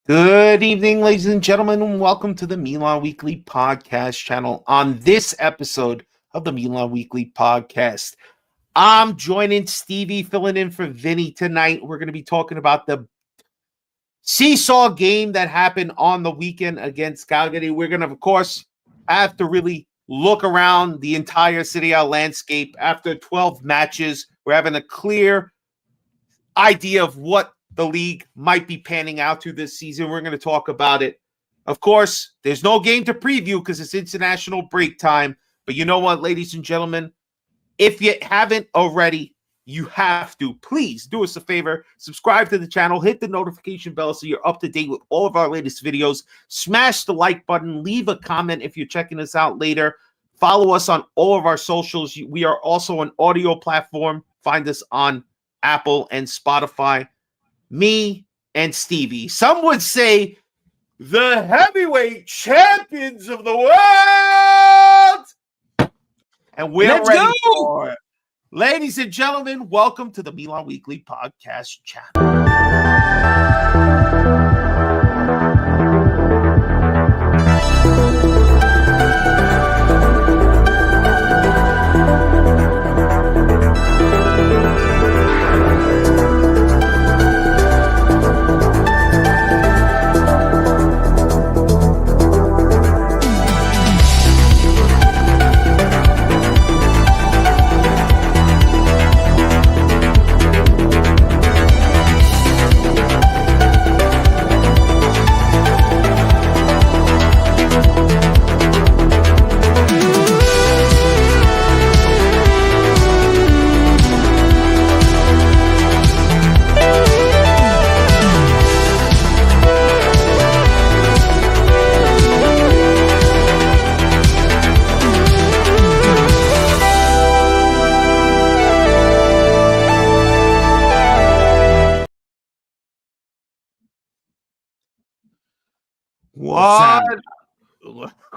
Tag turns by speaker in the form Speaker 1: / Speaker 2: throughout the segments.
Speaker 1: Good evening, ladies and gentlemen, and welcome to the Milan Weekly Podcast channel. On this episode of the Milan Weekly Podcast, I'm joining Stevie, filling in for Vinny tonight. We're going to be talking about the seesaw game that happened on the weekend against Cagliari. We're going to, of course, have to really look around the entire Serie A landscape. After 12 matches, we're having a clear idea of what the league might be panning out to this season. We're going to talk about it. Of course, there's no game to preview because it's international break time. But you know what, ladies and gentlemen? If you haven't already, you have to. Please do us a favor. Subscribe to the channel. Hit the notification bell so you're up to date with all of our latest videos. Smash the like button. Leave a comment if you're checking us out later. Follow us on all of our socials. We are also an audio platform. Find us on Apple and Spotify. Me and Stevie. Some would say the heavyweight champions of the world. And we're
Speaker 2: Let's
Speaker 1: ready
Speaker 2: go!
Speaker 1: for it. Ladies and gentlemen, welcome to the Milan Weekly Podcast channel.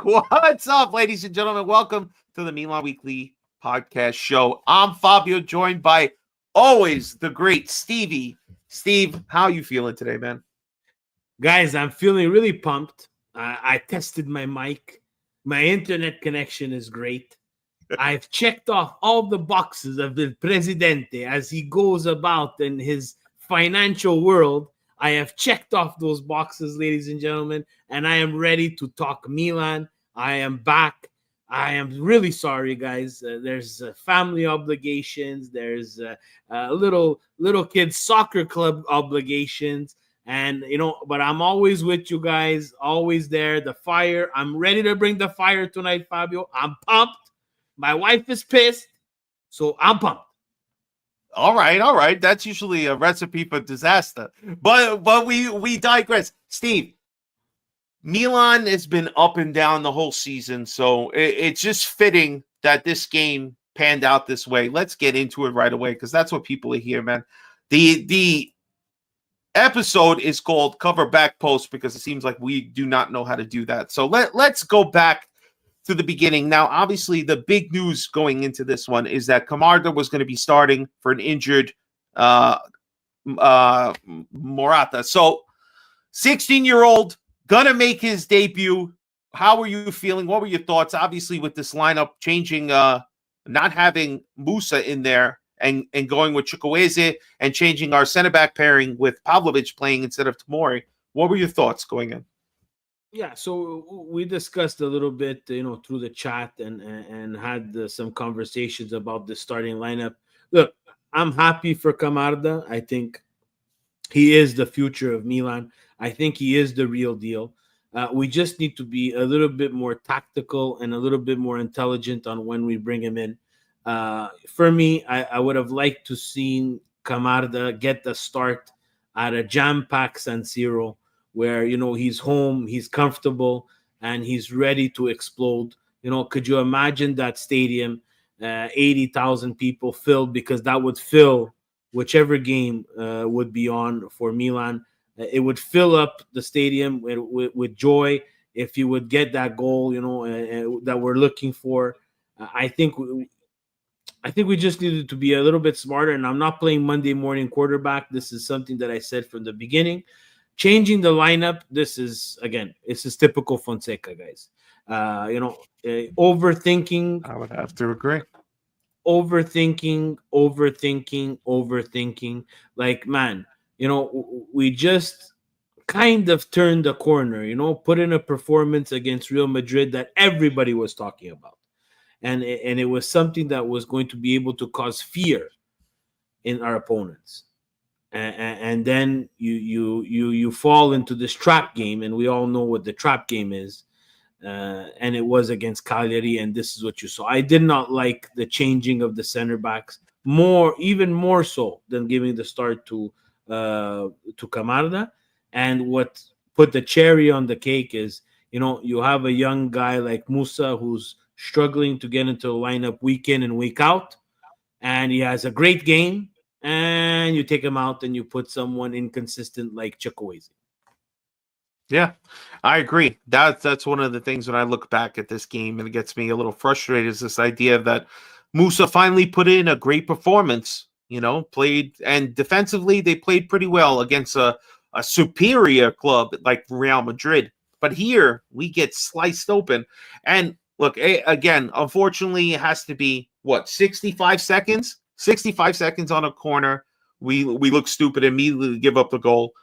Speaker 1: What's up, ladies and gentlemen? Welcome to the Milan Weekly Podcast show. I'm Fabio, joined by always the great Stevie. Steve, how are you feeling today, man?
Speaker 2: Guys, I'm feeling really pumped. I tested my mic. My internet connection is great. I've checked off all the boxes of the Presidente as he goes about in his financial world. I have checked off those boxes, ladies and gentlemen, and I am ready to talk Milan. I am back. I am really sorry, guys. There's family obligations. There's little kids soccer club obligations, and but I'm always with you guys, always there. The fire. I'm ready to bring the fire tonight, Fabio. I'm pumped. My wife is pissed, so I'm pumped.
Speaker 1: All right. That's usually a recipe for disaster. But we digress. Steve, Milan has been up and down the whole season, so it's just fitting that this game panned out this way. Let's get into it right away because that's what people are here, man. The episode is called Cover Back Post because it seems like we do not know how to do that. So let's go back to the beginning. Now, obviously, the big news going into this one is that Camarda was going to be starting for an injured Morata. So, 16-year-old gonna make his debut. How were you feeling? What were your thoughts? Obviously, with this lineup changing, not having Musa in there and going with Chukwueze and changing our center back pairing with Pavlovic playing instead of Tomori. What were your thoughts going in?
Speaker 2: Yeah, so we discussed a little bit, through the chat and had some conversations about the starting lineup. Look, I'm happy for Camarda. I think he is the future of Milan. I think he is the real deal. We just need to be a little bit more tactical and a little bit more intelligent on when we bring him in. For me, I would have liked to seen Camarda get the start at a jam-packed San Siro, where he's home, he's comfortable, and he's ready to explode. Could you imagine that stadium, 80,000 people filled, because that would fill whichever game would be on for Milan. It would fill up the stadium with joy if you would get that goal, that we're looking for. I think we just needed to be a little bit smarter. And I'm not playing Monday morning quarterback. This is something that I said from the beginning. changing the lineup, this is typical Fonseca, guys. Overthinking.
Speaker 1: I would have to agree.
Speaker 2: Overthinking. Like, man, we just kind of turned the corner, put in a performance against Real Madrid that everybody was talking about. And it was something that was going to be able to cause fear in our opponents. And then you fall into this trap game, and we all know what the trap game is. And it was against Cagliari, and this is what you saw. I did not like the changing of the center backs, even more so than giving the start to Camarda. And what put the cherry on the cake is, you have a young guy like Musa who's struggling to get into the lineup week in and week out, and he has a great game, and you take him out and you put someone inconsistent like Chukwueze.
Speaker 1: Yeah, I agree. That's one of the things when I look back at this game and it gets me a little frustrated is this idea that Musa finally put in a great performance, played, and defensively they played pretty well against a superior club like Real Madrid. But here we get sliced open. And look, again, unfortunately, it has to be, 65 seconds? 65 seconds on a corner. We look stupid, immediately give up the goal.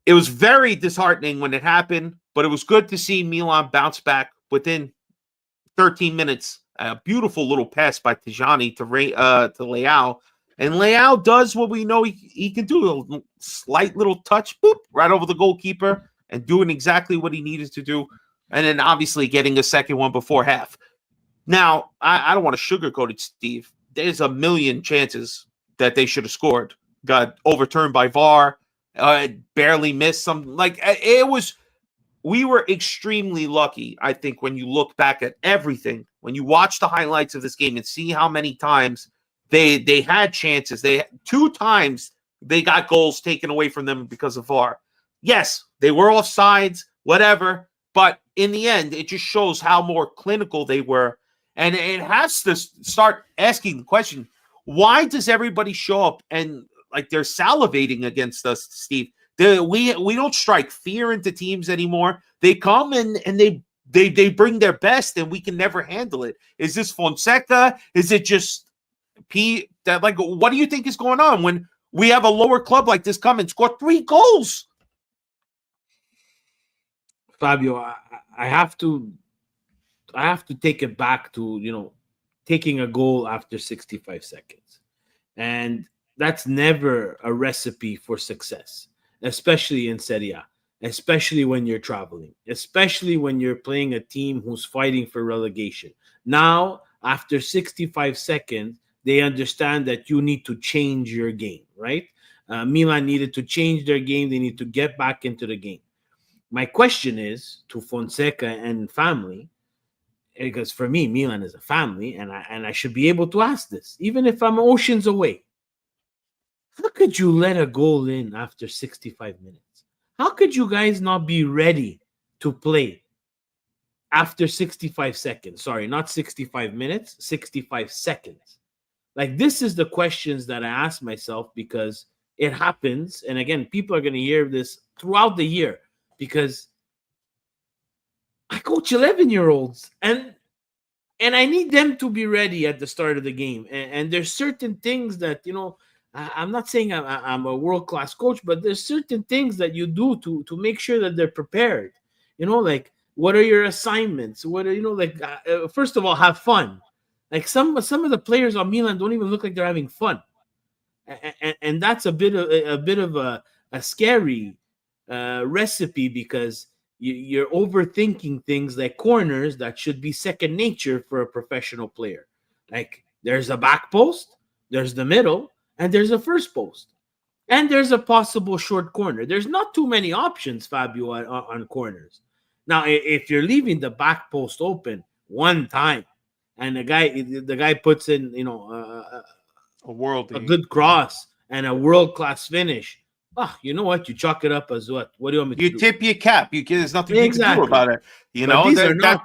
Speaker 1: It was very disheartening when it happened, but it was good to see Milan bounce back within 13 minutes. A beautiful little pass by Tijani to Leao. And Leao does what we know he can do. A slight little touch, boop, right over the goalkeeper and doing exactly what he needed to do. And then obviously getting a second one before half. Now, I don't want to sugarcoat it, Steve. There's a million chances that they should have scored. Got overturned by VAR. Barely missed some. We were extremely lucky, I think, when you look back at everything, when you watch the highlights of this game and see how many times they had chances. 2 times they got goals taken away from them because of VAR. Yes, they were offsides, whatever, but in the end, it just shows how more clinical they were. And it has to start asking the question, why does everybody show up and like they're salivating against us, Steve? We don't strike fear into teams anymore. They come and they bring their best, and we can never handle it. Is this Fonseca? Is it just P? That what do you think is going on when we have a lower club like this come and score 3 goals?
Speaker 2: Fabio, I have to take it back to taking a goal after 65 seconds, and that's never a recipe for success, especially in Serie A, especially when you're traveling, especially when you're playing a team who's fighting for relegation. Now, after 65 seconds, they understand that you need to change your game, right? Milan needed to change their game. They need to get back into the game. My question is to Fonseca and family, because for me, Milan is a family, and I should be able to ask this, even if I'm oceans away. How could you let a goal in after 65 minutes? How could you guys not be ready to play after 65 seconds? Sorry, not 65 minutes, 65 seconds. This is the questions that I ask myself, because it happens. And again, people are going to hear this throughout the year, because I coach 11-year-olds and I need them to be ready at the start of the game. And there's certain things that, I'm not saying I'm a world-class coach, but there's certain things that you do to make sure that they're prepared. What are your assignments? What are, first of all, have fun. Some of the players on Milan don't even look like they're having fun. And that's a bit of a scary recipe, because you're overthinking things like corners that should be second nature for a professional player. There's a back post, there's the middle, and there's a first post, and there's a possible short corner. There's not too many options, Fabio, on corners. Now, if you're leaving the back post open one time, and the guy puts in a good cross and a world-class finish, you know what? You chalk it up as what? What do you want me to do?
Speaker 1: You tip your cap. There's nothing you can do about it.
Speaker 2: These are not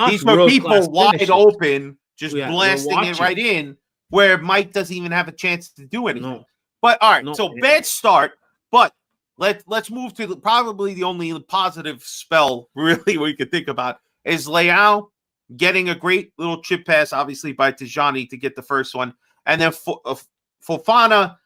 Speaker 1: these are people wide open, just blasting it right in, where Mike doesn't even have a chance to do anything. No. But all right, so bad start. But let's move to probably the only positive spell really we could think about is Leao getting a great little chip pass, obviously by Tijani to get the first one, and then Fofana.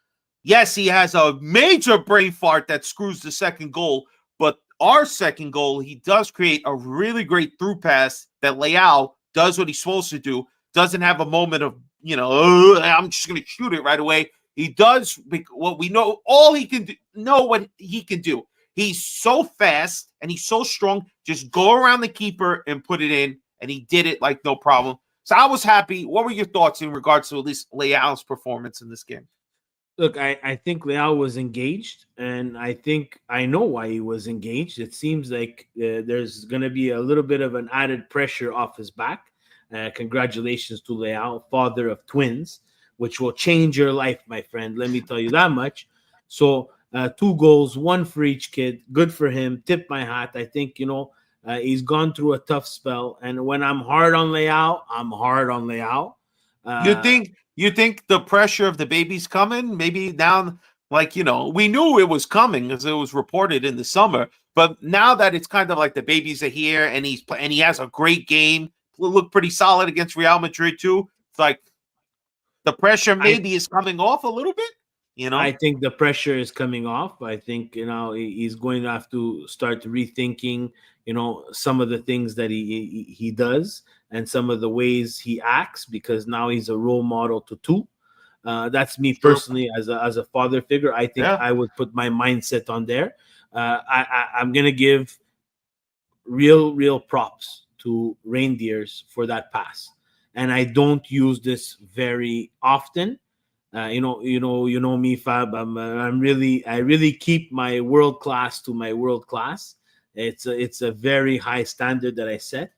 Speaker 1: Yes, he has a major brain fart that screws the second goal, but our second goal, he does create a really great through pass that Leao does what he's supposed to do. Doesn't have a moment of, I'm just going to shoot it right away. He does what we know, all he can do, know what he can do. He's so fast and he's so strong. Just go around the keeper and put it in, and he did it like no problem. So I was happy. What were your thoughts in regards to at least Leao's performance in this game?
Speaker 2: Look, I think Leao was engaged, and I think I know why he was engaged. It seems like there's going to be a little bit of an added pressure off his back. Congratulations to Leao, father of twins, which will change your life, my friend. Let me tell you that much. So 2 goals, 1 for each kid. Good for him. Tip my hat. I think, he's gone through a tough spell. And when I'm hard on Leao, I'm hard on Leao.
Speaker 1: You think the pressure of the baby's coming? Maybe now, we knew it was coming as it was reported in the summer. But now that it's kind of like the babies are here and he has a great game, looked pretty solid against Real Madrid too. It's like the pressure maybe is coming off a little bit.
Speaker 2: I think the pressure is coming off. I think he's going to have to start rethinking some of the things that he does and some of the ways he acts, because now he's a role model to 2. That's me personally as a father figure. I think I would put my mindset on there. I'm gonna give real props to Reindeers for that pass, and I don't use this very often. You know me, Fab. I really keep my world class to my world class. It's a very high standard that I set.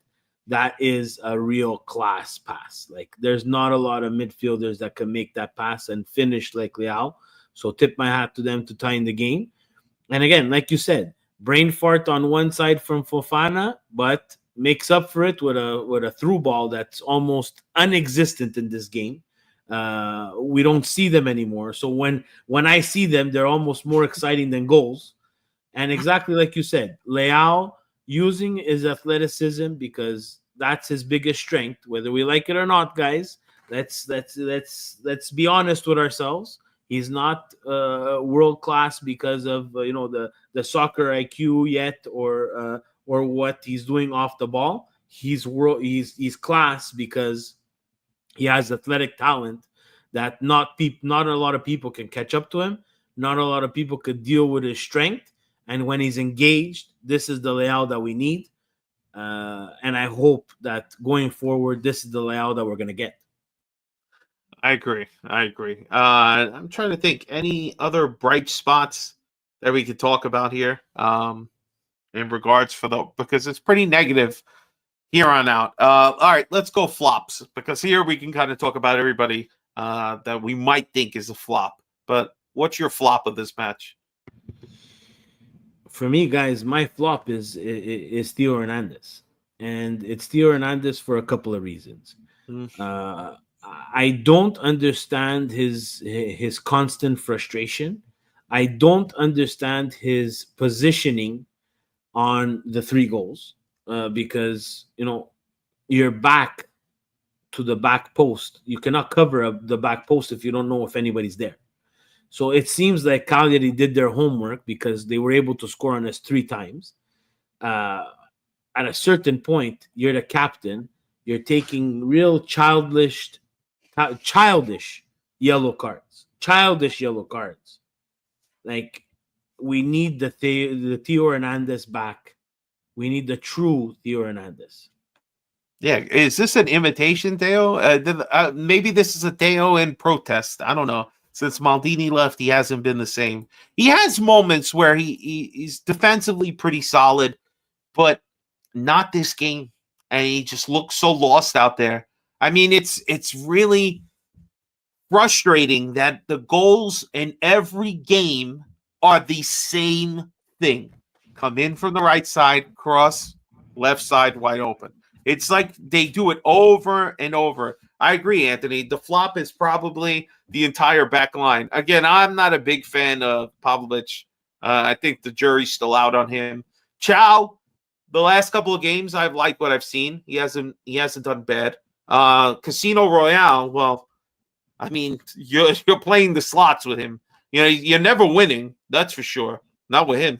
Speaker 2: That is a real class pass. Like, there's not a lot of midfielders that can make that pass and finish like Leao. So tip my hat to them to tie in the game. And again, like you said, brain fart on one side from Fofana, but makes up for it with a through ball that's almost unexistent in this game. We don't see them anymore. So when I see them, they're almost more exciting than goals. And exactly like you said, Leao using his athleticism, because that's his biggest strength, whether we like it or not, guys. Let's be honest with ourselves. He's not world class because of the soccer IQ yet, or what he's doing off the ball. He's class because he has athletic talent that not a lot of people can catch up to him. Not a lot of people could deal with his strength. And when he's engaged, this is the Leao that we need. And I hope that going forward, this is the Leao that we're going to get.
Speaker 1: I agree. I'm trying to think any other bright spots that we could talk about here in regards because it's pretty negative here on out. All right, let's go flops, because here we can kind of talk about everybody that we might think is a flop. But what's your flop of this match?
Speaker 2: For me, guys, my flop is Theo Hernandez. And it's Theo Hernandez for a couple of reasons. I don't understand his constant frustration. I don't understand his positioning on the 3 goals because, you're back to the back post. You cannot cover up the back post if you don't know if anybody's there. So it seems like Cagliari did their homework because they were able to score on us 3 times. At a certain point, you're the captain. You're taking real childish yellow cards. Like, we need the Theo Hernandez back. We need the true Theo Hernandez.
Speaker 1: Yeah, is this an imitation Theo? Maybe this is a Theo in protest. I don't know. Since Maldini left, he hasn't been the same. He has moments where he's defensively pretty solid, but not this game. And he just looks so lost out there. I mean, it's really frustrating that the goals in every game are the same thing. Come in from the right side, cross, left side, wide open. It's like they do it over and over. I agree, Anthony. The flop is probably the entire back line. Again, I'm not a big fan of Pavlovic. I think the jury's still out on him. Chow, the last couple of games, I've liked what I've seen. He hasn't done bad. Casino Royale, well, I mean, you're playing the slots with him. You're never winning. That's for sure. Not with him.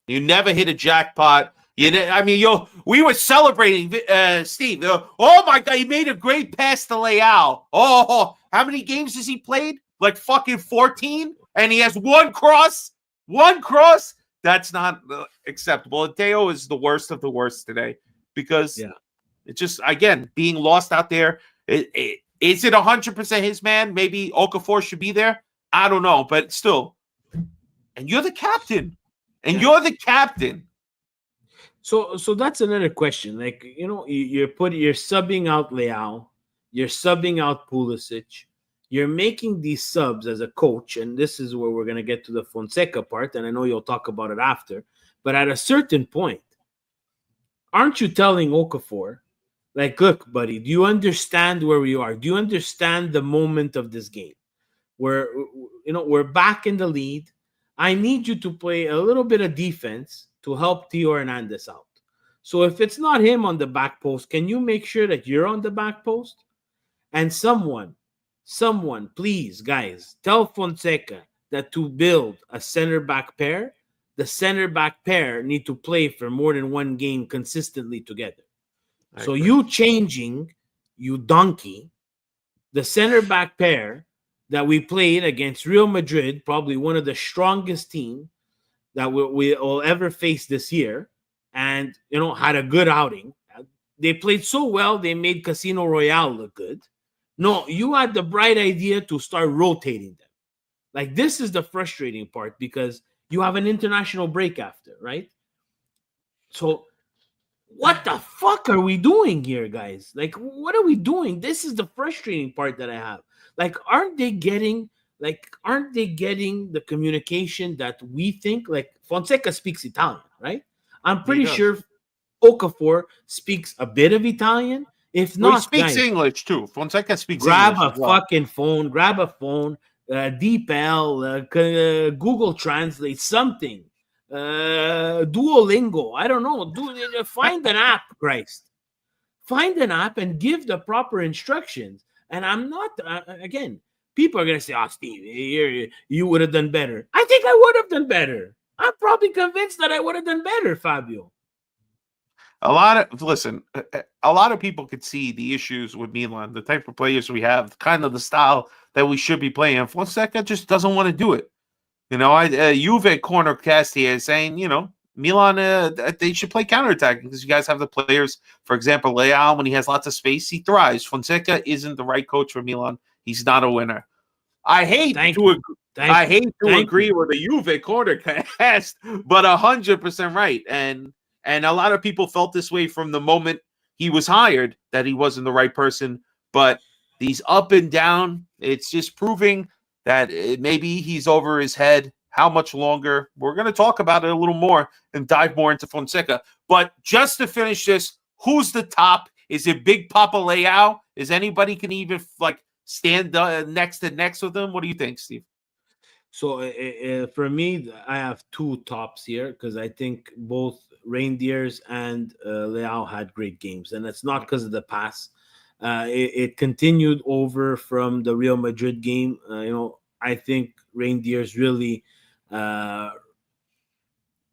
Speaker 1: You never hit a jackpot. We were celebrating, Steve. Oh my God, he made a great pass to Leao. Oh, how many games has he played? Like fucking 14, and he has one cross. One cross. That's not acceptable. Teo is the worst of the worst today because it's just again being lost out there. Is it 100% his man? Maybe Okafor should be there. I don't know, but still. And you're the captain. You're the captain.
Speaker 2: So that's another question. Like, you're subbing out Leao, you're subbing out Pulisic, you're making these subs as a coach, and this is where we're gonna get to the Fonseca part, and I know you'll talk about it after. But at a certain point, aren't you telling Okafor, like, look, buddy, do you understand where we are? Do you understand the moment of this game? We're back in the lead. I need you to play a little bit of defense to help Theo Hernandez out. So if it's not him on the back post, can you make sure that you're on the back post? And someone, please, guys, tell Fonseca that to build a center back pair, the center back pair need to play for more than one game consistently together. So you changing, you donkey, the center back pair that we played against Real Madrid, probably one of the strongest teams that we'll ever face this year, and had a good outing. They played so well, they made Casino Royale look good. No, you had the bright idea to start rotating them. Like, this is the frustrating part because you have an international break after, right? So what the fuck are we doing here, guys? Like, what are we doing? This is the frustrating part that I have. Like, aren't they getting the communication that we think? Like, Fonseca speaks Italian, right? I'm pretty sure Okafor speaks a bit of Italian. If not,
Speaker 1: he speaks English too. Fonseca speaks
Speaker 2: grab
Speaker 1: English.
Speaker 2: Grab a phone, DeepL, Google Translate, something. Duolingo. I don't know. Find an app, Christ. Find an app and give the proper instructions. And I'm not, again, people are going to say, oh, Steve, you would have done better. I think I would have done better. I'm probably convinced that I would have done better, Fabio.
Speaker 1: A lot of people could see the issues with Milan, the type of players we have, kind of the style that we should be playing. And Fonseca just doesn't want to do it. Juve corner cast here saying, Milan, they should play counterattacking because you guys have the players. For example, Leao, when he has lots of space, he thrives. Fonseca isn't the right coach for Milan. He's not a winner. I hate to agree with the Juve corner cast, but 100% right. And a lot of people felt this way from the moment he was hired, that he wasn't the right person. But these up and down, it's just proving that maybe he's over his head. How much longer? We're going to talk about it a little more and dive more into Fonseca. But just to finish this, who's the top? Is it Big Papa Leao? Is anybody can even stand next with him? What do you think, Steve?
Speaker 2: So for me, I have two tops here because I think both Reindeers and Leao had great games, and it's not because of the pass. It continued over from the Real Madrid game. I think Reindeers really,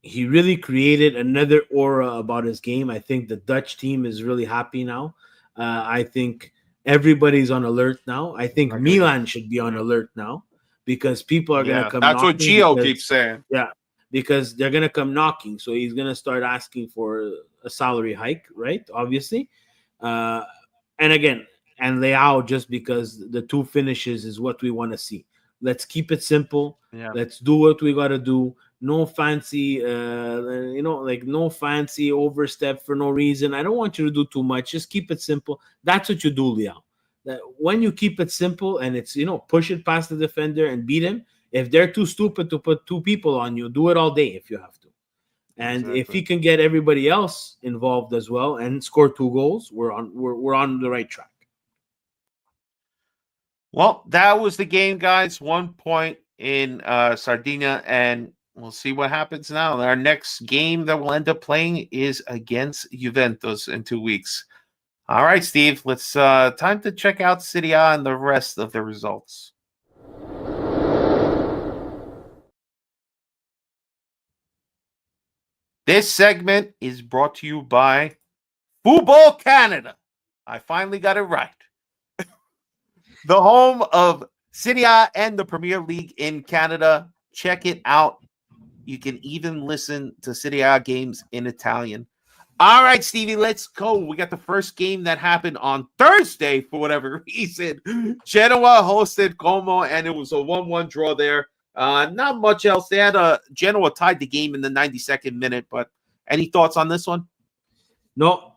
Speaker 2: he really created another aura about his game. I think the Dutch team is really happy now. I think everybody's on alert now. I think Milan should be on alert now because people are going to come.
Speaker 1: That's what Gio keeps saying.
Speaker 2: Yeah, because they're going to come knocking. So he's going to start asking for a salary hike, right? Obviously. And again, and Leao, just because the two finishes is what we want to see. Let's keep it simple. Yeah. Let's do what we got to do. No fancy, no fancy overstep for no reason. I don't want you to do too much. Just keep it simple. That's what you do, Leao. That when you keep it simple and it's, push it past the defender and beat him. If they're too stupid to put two people on you, do it all day if you have to. And if he can get everybody else involved as well and score 2 goals, we're on the right track.
Speaker 1: Well, that was the game, guys. 1 point in Sardinia, and we'll see what happens now. Our next game that we'll end up playing is against Juventus in 2 weeks. All right, Steve, let's time to check out Serie A and the rest of the results. This segment is brought to you by Football Canada. I finally got it right. The home of Serie A and the Premier League in Canada. Check it out. You can even listen to Serie A games in Italian. All right, Stevie, let's go. We got the first game that happened on Thursday for whatever reason. Genoa hosted Como, and it was a 1-1 draw there. Not much else. They had Genoa tied the game in the 92nd minute, but any thoughts on this one?
Speaker 2: No,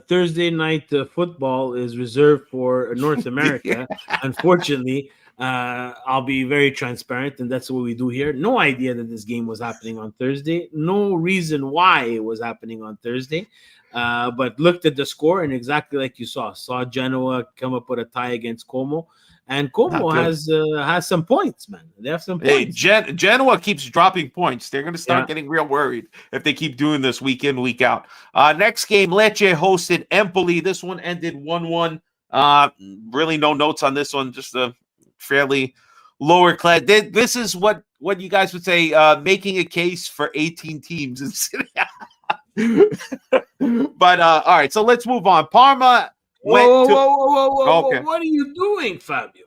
Speaker 2: Thursday night football is reserved for North America. Unfortunately, I'll be very transparent, and that's what we do here. No idea that this game was happening on Thursday. No reason why it was happening on Thursday. But looked at the score, and exactly like you saw Genoa come up with a tie against Como. And Como has some points, man. They have some points.
Speaker 1: Hey, Genoa keeps dropping points. They're going to start getting real worried if they keep doing this week in, week out. Next game, Lecce hosted Empoli. This one ended 1-1. Really no notes on this one. Just a fairly lower class. This is what you guys would say, making a case for 18 teams in Serie A. But all right, so let's move on. Parma
Speaker 2: Whoa. Okay. What are you doing, Fabio?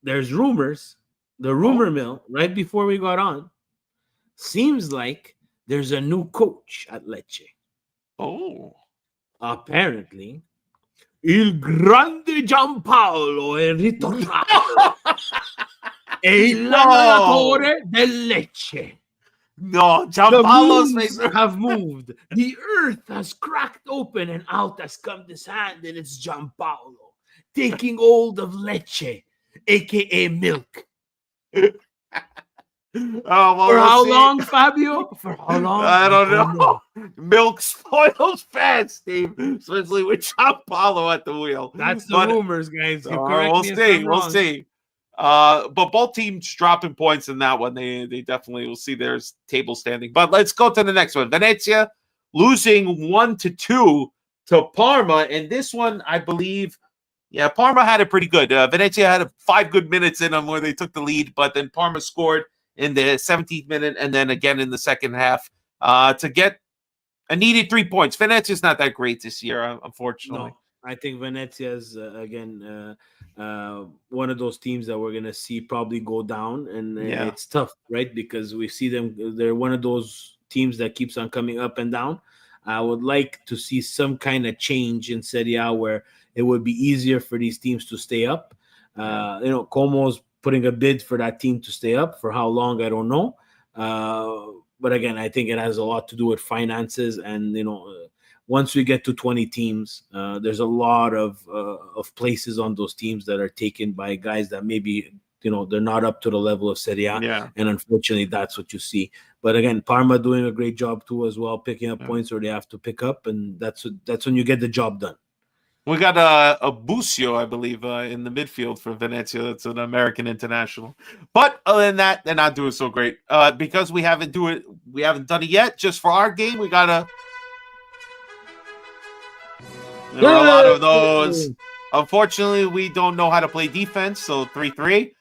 Speaker 2: There's rumors. The rumor mill, right before we got on, seems like there's a new coach at Lecce.
Speaker 1: Oh.
Speaker 2: Apparently, Il Grande Giampaolo è ritornato. È l'allenatore del Lecce.
Speaker 1: No, Giampaolo's face
Speaker 2: have moved. The earth has cracked open and out has come this hand, and it's Giampaolo taking hold of Lecce, aka milk.
Speaker 1: For
Speaker 2: how long, Fabio? For how long?
Speaker 1: I don't know. Milk spoils fast, Steve, especially with Giampaolo at the wheel.
Speaker 2: That's the rumors, guys.
Speaker 1: We'll see. But both teams dropping points in that one. They definitely will see their table standing. But let's go to the next one. Venezia losing 1-2 to Parma. And this one, I believe, Parma had it pretty good. Venezia had 5 good minutes in them where they took the lead, but then Parma scored in the 17th minute and then again in the second half to get a needed 3 points. Venezia's not that great this year, unfortunately.
Speaker 2: No, I think Venezia is, again, one of those teams that we're going to see probably go down. And it's tough, right? Because we see them. They're one of those teams that keeps on coming up and down. I would like to see some kind of change in Serie A where it would be easier for these teams to stay up. Como's putting a bid for that team to stay up. For how long, I don't know. But again, I think it has a lot to do with finances. And, once we get to 20 teams, there's a lot of places on those teams that are taken by guys that maybe, they're not up to the level of Serie A.
Speaker 1: Yeah.
Speaker 2: And unfortunately, that's what you see. But again, Parma doing a great job too as well, picking up points where they have to pick up. And that's when you get the job done.
Speaker 1: We got a Busio, I believe, in the midfield for Venezia. That's an American international. But other than that, they're not doing so great. Because we haven't done it yet. Just for our game, we got there are a lot of those. Unfortunately, we don't know how to play defense, so 3-3.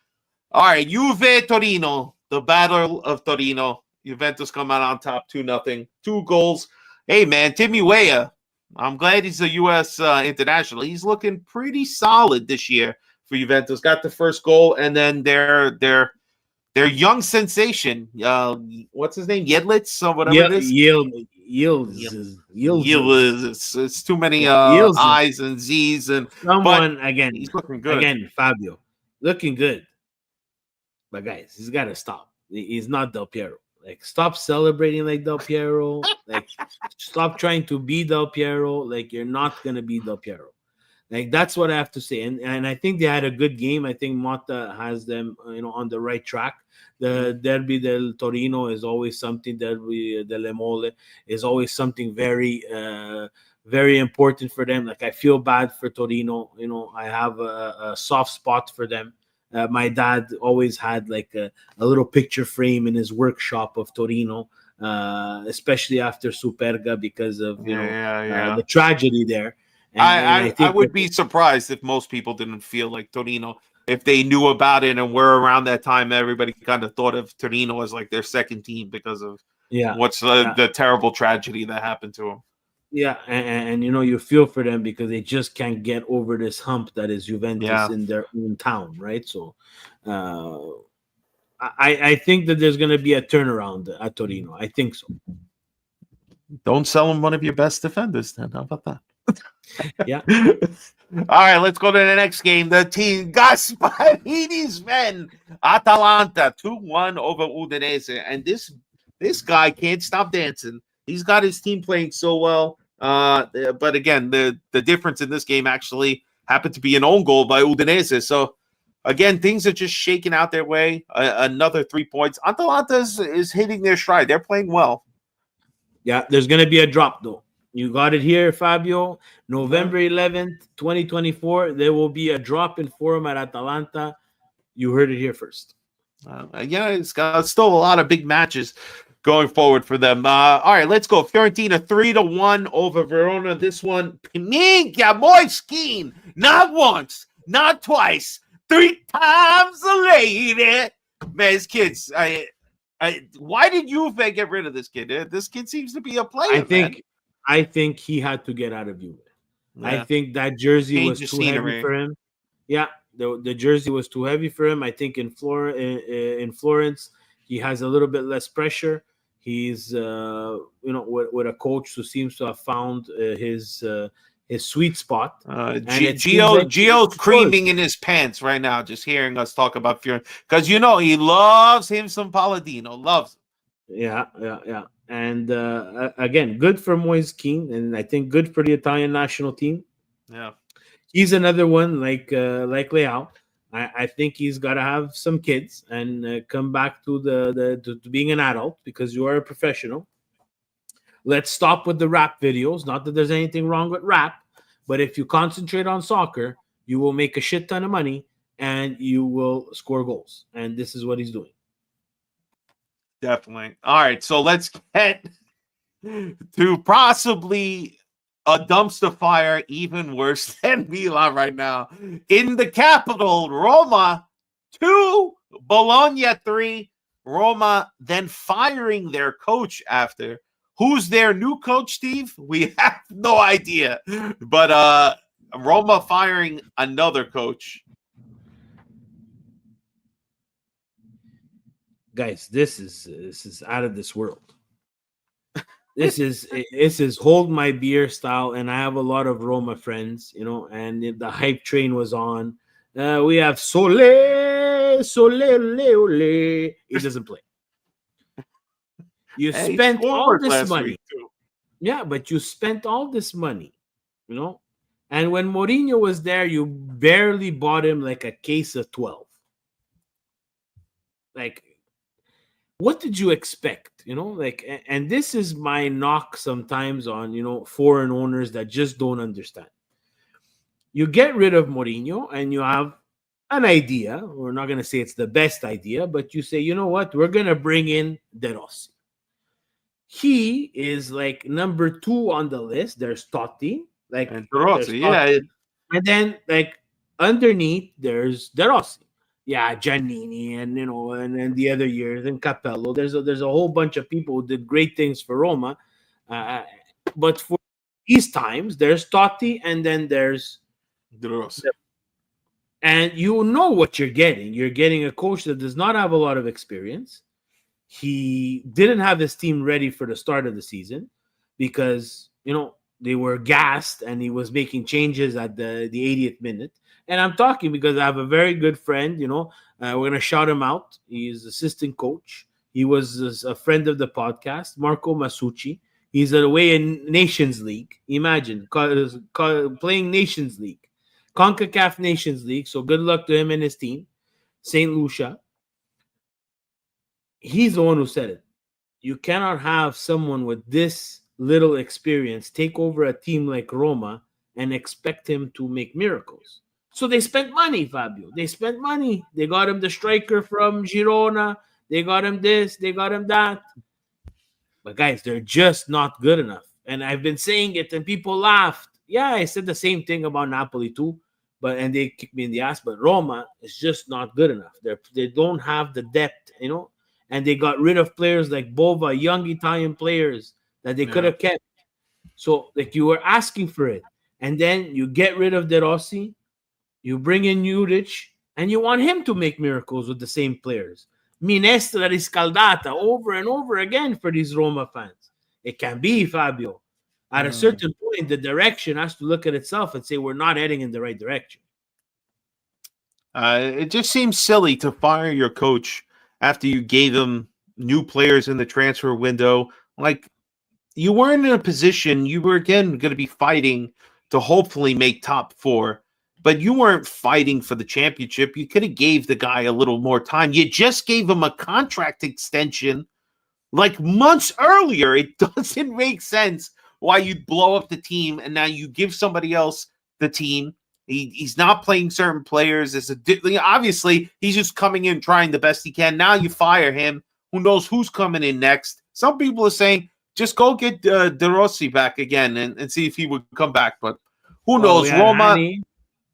Speaker 1: All right, Juve Torino, the Battle of Torino. Juventus come out on top 2-0. 2 goals. Hey, man, Timmy Weah. I'm glad he's a U.S. international. He's looking pretty solid this year for Juventus. Got the first goal, and then their young sensation. What's his name? Yedlitz or whatever it is. Yields. It's too many I's and Z's and
Speaker 2: someone again.
Speaker 1: He's looking good
Speaker 2: again. Fabio, looking good. But guys, he's got to stop. He's not Del Piero. Like, stop celebrating like Del Piero. Like, stop trying to be Del Piero. Like, you're not gonna be Del Piero. Like, that's what I have to say. And I think they had a good game. I think Motta has them, on the right track. The Derby del Torino is always something. Derby delle Mole is always something very, very important for them. Like, I feel bad for Torino. I have a soft spot for them. My dad always had like a little picture frame in his workshop of Torino, especially after Superga, because of the tragedy there. And I
Speaker 1: I
Speaker 2: think
Speaker 1: would be surprised if most people didn't feel like Torino, if they knew about it and were around that time. Everybody kind of thought of Torino as like their second team because of what's the terrible tragedy that happened to them.
Speaker 2: Yeah, and you feel for them because they just can't get over this hump that is Juventus in their own town, right? So, I think that there's going to be a turnaround at Torino. I think so.
Speaker 1: Don't sell him one of your best defenders, then. How about that?
Speaker 2: Yeah.
Speaker 1: All right, let's go to the next game. The team Gasparini's men, Atalanta, 2-1 over Udinese, and this guy can't stop dancing. He's got his team playing so well. But again, the difference in this game actually happened to be an own goal by Udinese. So again, things are just shaking out their way. Another 3 points. Atalanta is hitting their stride. They're playing well.
Speaker 2: Yeah, there's going to be a drop, though. You got it here, Fabio. November 11th, 2024, there will be a drop in form at Atalanta. You heard it here first.
Speaker 1: It's got still a lot of big matches going forward for them. All right, let's go. Fiorentina 3-1 over Verona. This one, Minchia Moiskin, not once, not twice, 3 times a lady. Man, his kids, why did Juve get rid of this kid? This kid seems to be a player.
Speaker 2: I think he had to get out of Juve. Yeah. I think that jersey was too heavy for him. Yeah, the jersey was too heavy for him. I think in Florence, he has a little bit less pressure. He's with a coach who seems to have found his sweet spot.
Speaker 1: Gio's creaming in his pants right now, just hearing us talk about Fiorentina, because he loves him some Palladino, loves him.
Speaker 2: Yeah. And again, good for Moiskin, and I think good for the Italian national team.
Speaker 1: Yeah,
Speaker 2: he's another one like Leao. I think he's got to have some kids and come back to to being an adult, because you are a professional. Let's stop with the rap videos. Not that there's anything wrong with rap, but if you concentrate on soccer, you will make a shit ton of money and you will score goals. And this is what he's doing.
Speaker 1: Definitely. All right, so let's get to possibly a dumpster fire even worse than Milan right now. In the capital, Roma 2, Bologna 3. Roma then firing their coach after. Who's their new coach, Steve? We have no idea. But Roma firing another coach.
Speaker 2: Guys, this is out of this world. This is hold my beer style, and I have a lot of Roma friends, and the hype train was on. We have Sole, ole. He doesn't play. You spent all this money. Yeah, but you spent all this money, And when Mourinho was there, you barely bought him like a case of 12. Like, what did you expect? And this is my knock sometimes on, foreign owners that just don't understand. You get rid of Mourinho and you have an idea. We're not going to say it's the best idea, but you say, you know what? We're going to bring in De Rossi. He is like number 2 on the list. There's Totti.
Speaker 1: And De Rossi, yeah.
Speaker 2: And then like underneath, there's De Rossi. Yeah, Giannini and and the other years and Capello. There's a whole bunch of people who did great things for Roma, but for these times there's Totti and then there's
Speaker 1: De Rossi.
Speaker 2: And you know what you're getting. You're getting a coach that does not have a lot of experience. He didn't have his team ready for the start of the season because they were gassed and he was making changes at the 80th minute. And I'm talking because I have a very good friend, we're going to shout him out. He's assistant coach. He was a friend of the podcast, Marco Masucci. He's away in Nations League. Imagine playing Nations League, CONCACAF Nations League. So good luck to him and his team, St. Lucia. He's the one who said it. You cannot have someone with this little experience take over a team like Roma and expect him to make miracles. So they spent money, Fabio. They spent money. They got him the striker from Girona. They got him this. They got him that. But guys, they're just not good enough. And I've been saying it, and people laughed. Yeah, I said the same thing about Napoli too, and they kicked me in the ass. But Roma is just not good enough. They don't have the depth, and they got rid of players like Bova, young Italian players that they could have kept. So like you were asking for it, and then you get rid of De Rossi, you bring in Juric, and you want him to make miracles with the same players. Minestra riscaldata over and over again for these Roma fans. It can be, Fabio. At a certain point, the direction has to look at itself and say we're not heading in the right direction.
Speaker 1: It just seems silly to fire your coach after you gave him new players in the transfer window. Like, you weren't in a position, you were again going to be fighting to hopefully make top four, but you weren't fighting for the championship. You could have gave the guy a little more time. You just gave him a contract extension like months earlier. It doesn't make sense why you'd blow up the team and now you give somebody else the team. He's not playing certain players. Obviously, he's just coming in trying the best he can. Now you fire him. Who knows who's coming in next? Some people are saying, just go get De Rossi back again and see if he would come back. But who knows? Roma.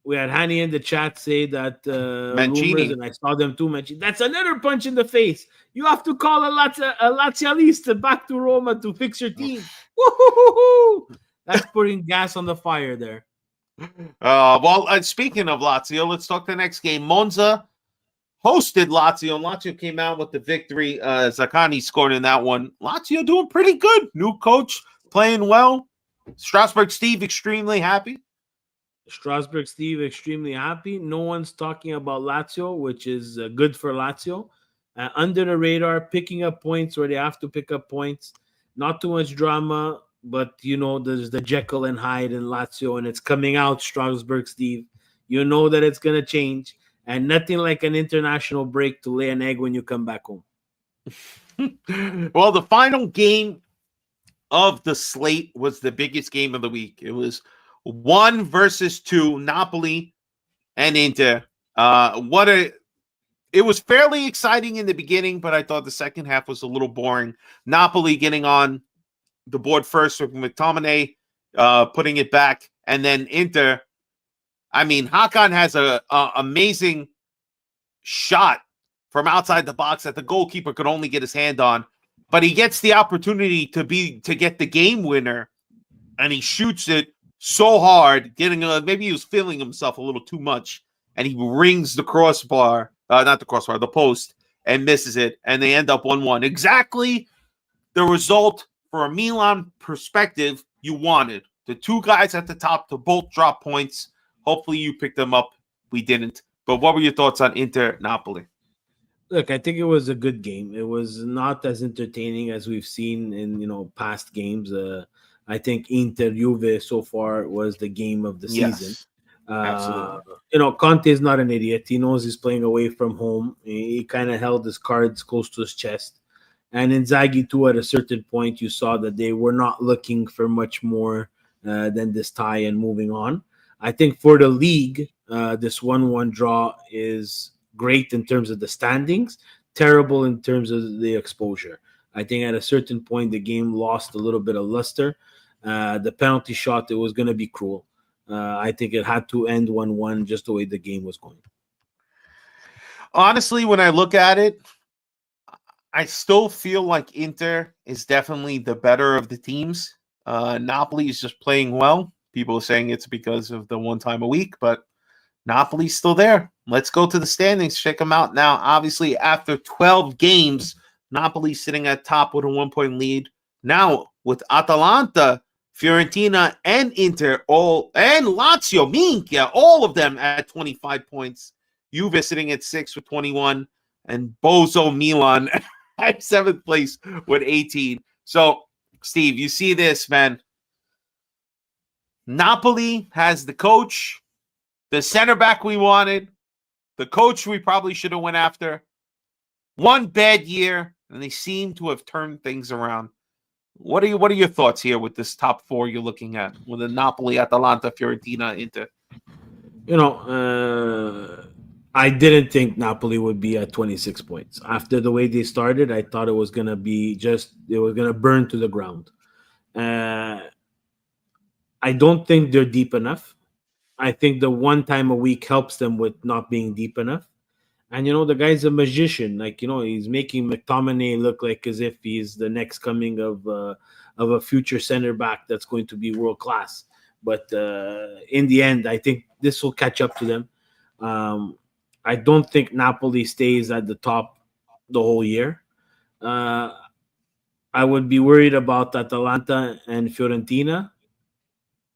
Speaker 2: We had Hani in the chat say that
Speaker 1: Mancini,
Speaker 2: rumors, and I saw them too. Mancini. That's another punch in the face. You have to call a Lazialista back to Roma to fix your team. That's putting gas on the fire there.
Speaker 1: Speaking of Lazio, let's talk the next game. Monza hosted Lazio, and Lazio came out with the victory. Zaccagni scored in that one. Lazio doing pretty good. New coach, playing well. Strasbourg Steve extremely happy.
Speaker 2: Strasbourg Steve extremely happy. No one's talking about Lazio, which is good for Lazio. Under the radar, picking up points where they have to pick up points. Not too much drama, but there's the Jekyll and Hyde in Lazio, and it's coming out, Strasbourg Steve. You know that it's going to change, and nothing like an international break to lay an egg when you come back home.
Speaker 1: Well, the final game of the slate was the biggest game of the week. It was 1 versus 2, Napoli and Inter. It was fairly exciting in the beginning, but I thought the second half was a little boring. Napoli getting on the board first with McTominay, putting it back, and then Inter. I mean, Hakan has a amazing shot from outside the box that the goalkeeper could only get his hand on, but he gets the opportunity to get the game winner, and he shoots it so hard, maybe he was feeling himself a little too much, and he rings the crossbar, the post, and misses it, and they end up 1-1. Exactly the result for a Milan perspective you wanted. The two guys at the top to both drop points. Hopefully you picked them up. We didn't. But what were your thoughts on Inter Napoli?
Speaker 2: Look, I think it was a good game. It was not as entertaining as we've seen in past games. I think Inter Juve so far was the game of the season. Absolutely. Conte is not an idiot. He knows he's playing away from home. He kind of held his cards close to his chest. And Inzaghi too, at a certain point, you saw that they were not looking for much more than this tie and moving on. I think for the league, this 1-1 draw is great in terms of the standings, terrible in terms of the exposure. I think at a certain point, the game lost a little bit of luster. The penalty shot, it was going to be cruel. I think it had to end 1-1 just the way the game was going.
Speaker 1: Honestly, when I look at it, I still feel like Inter is definitely the better of the teams. Napoli is just playing well. People are saying it's because of the one time a week, but Napoli's still there. Let's go to the standings, check them out now. Obviously, after 12 games, Napoli's sitting at top with a 1-point lead. Now, with Atalanta, Fiorentina, and Inter, and Lazio, Minchia, all of them at 25 points. Juve sitting at 6 with 21, and Bozo Milan at 7th place with 18. So, Steve, you see this, man. Napoli has the coach, the center back we wanted, the coach we probably should have went after. One bad year, and they seem to have turned things around. What are your thoughts here with this top four you're looking at with the Napoli, Atalanta, Fiorentina, Inter?
Speaker 2: You know, I didn't think Napoli would be at 26 points. After the way they started, I thought it was going to be just, it was going to burn to the ground. Uh, I don't think they're deep enough. I think the one time a week helps them with not being deep enough. And the guy's a magician. Like he's making McTominay look like as if he's the next coming of a future center back that's going to be world class. But in the end, I think this will catch up to them. Um, I don't think Napoli stays at the top the whole year. Uh, I would be worried about Atalanta and Fiorentina,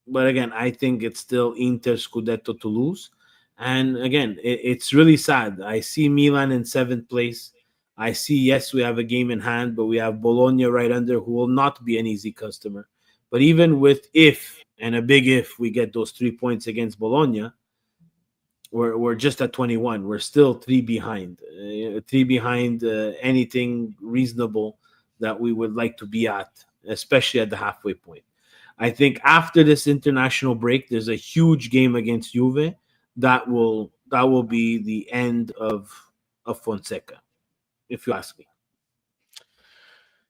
Speaker 2: but again, I think it's still Inter Scudetto to lose. And again, it's really sad. I see Milan in seventh place. I see, yes, we have a game in hand, but we have Bologna right under, who will not be an easy customer. But even with if, and a big if, we get those 3 points against Bologna, we're just at 21. We're still three behind anything reasonable that we would like to be at, especially at the halfway point. I think after this international break, there's a huge game against Juve that will be the end of Fonseca, if you ask me.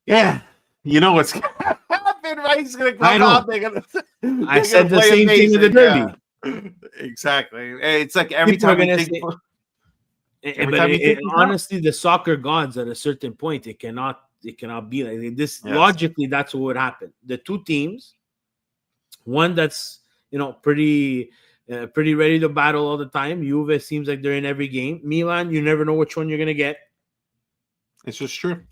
Speaker 1: Yeah, you know what's gonna happen, right? He's gonna
Speaker 2: I
Speaker 1: come out.
Speaker 2: know. I
Speaker 1: They're gonna
Speaker 2: said the
Speaker 1: play
Speaker 2: same thing in the
Speaker 1: amazing. Yeah,
Speaker 2: derby.
Speaker 1: exactly. It's like every
Speaker 2: People are
Speaker 1: time we
Speaker 2: gonna
Speaker 1: think,
Speaker 2: say,
Speaker 1: every
Speaker 2: but
Speaker 1: time you think he's out.
Speaker 2: honestly, the soccer gods at a certain point, it cannot be like this.
Speaker 1: Yes,
Speaker 2: Logically, that's what would happen. The two teams, one that's pretty ready to battle all the time. Juve seems like they're in every game. Milan, you never know which one you're gonna get.
Speaker 1: it's just true.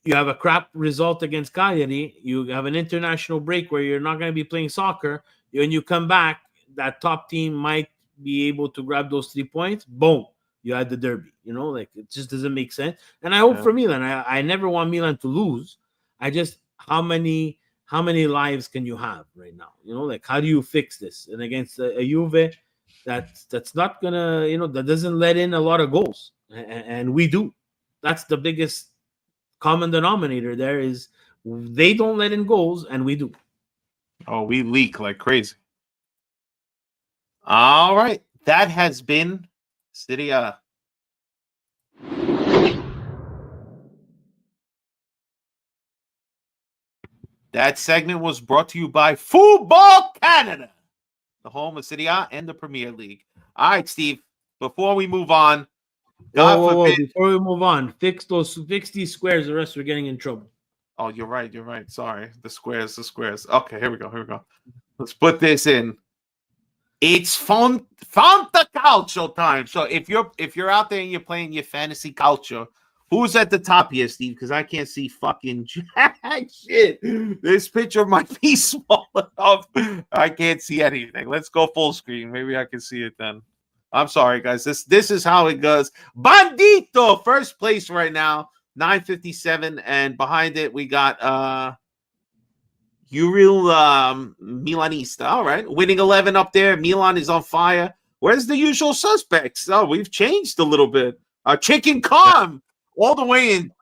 Speaker 2: You have a crap result against Cagliari. You have an international break where you're not going to be playing soccer. When you come back, that top team might be able to grab those 3 points. Boom, you had the derby. Like it just doesn't make sense. And I hope
Speaker 1: Yeah.
Speaker 2: for Milan. I never want Milan to lose. I just how many lives can you have right now? Like how do you fix this? And against a Juve that's not gonna that doesn't let in a lot of goals, and we do. That's the biggest common denominator there is they don't let in goals and we do.
Speaker 1: Oh, we leak like crazy. All right, that has been City. That segment was brought to you by Football Canada, the home of City A and the Premier League. All right, Steve. Before we move on,
Speaker 2: Whoa,
Speaker 1: God
Speaker 2: whoa, whoa!
Speaker 1: forbid.
Speaker 2: Before we move on, fix these squares. The rest we're getting in trouble.
Speaker 1: Oh, you're right. You're right. Sorry. The squares. Okay, here we go. Here we go. Let's put this in. It's Fanta Calcio time. So if you're out there and you're playing your fantasy calcio, who's at the top here, Steve? Because I can't see fucking jack shit. This picture might be small enough. I can't see anything. Let's go full screen. Maybe I can see it then. I'm sorry, guys. This is how it goes. Bandito, first place right now, 957, and behind it we got Uriel Milanista. All right. Winning 11 up there. Milan is on fire. Where's the usual suspects? Oh, we've changed a little bit. Chicken
Speaker 2: Yeah,
Speaker 1: Calm all the way in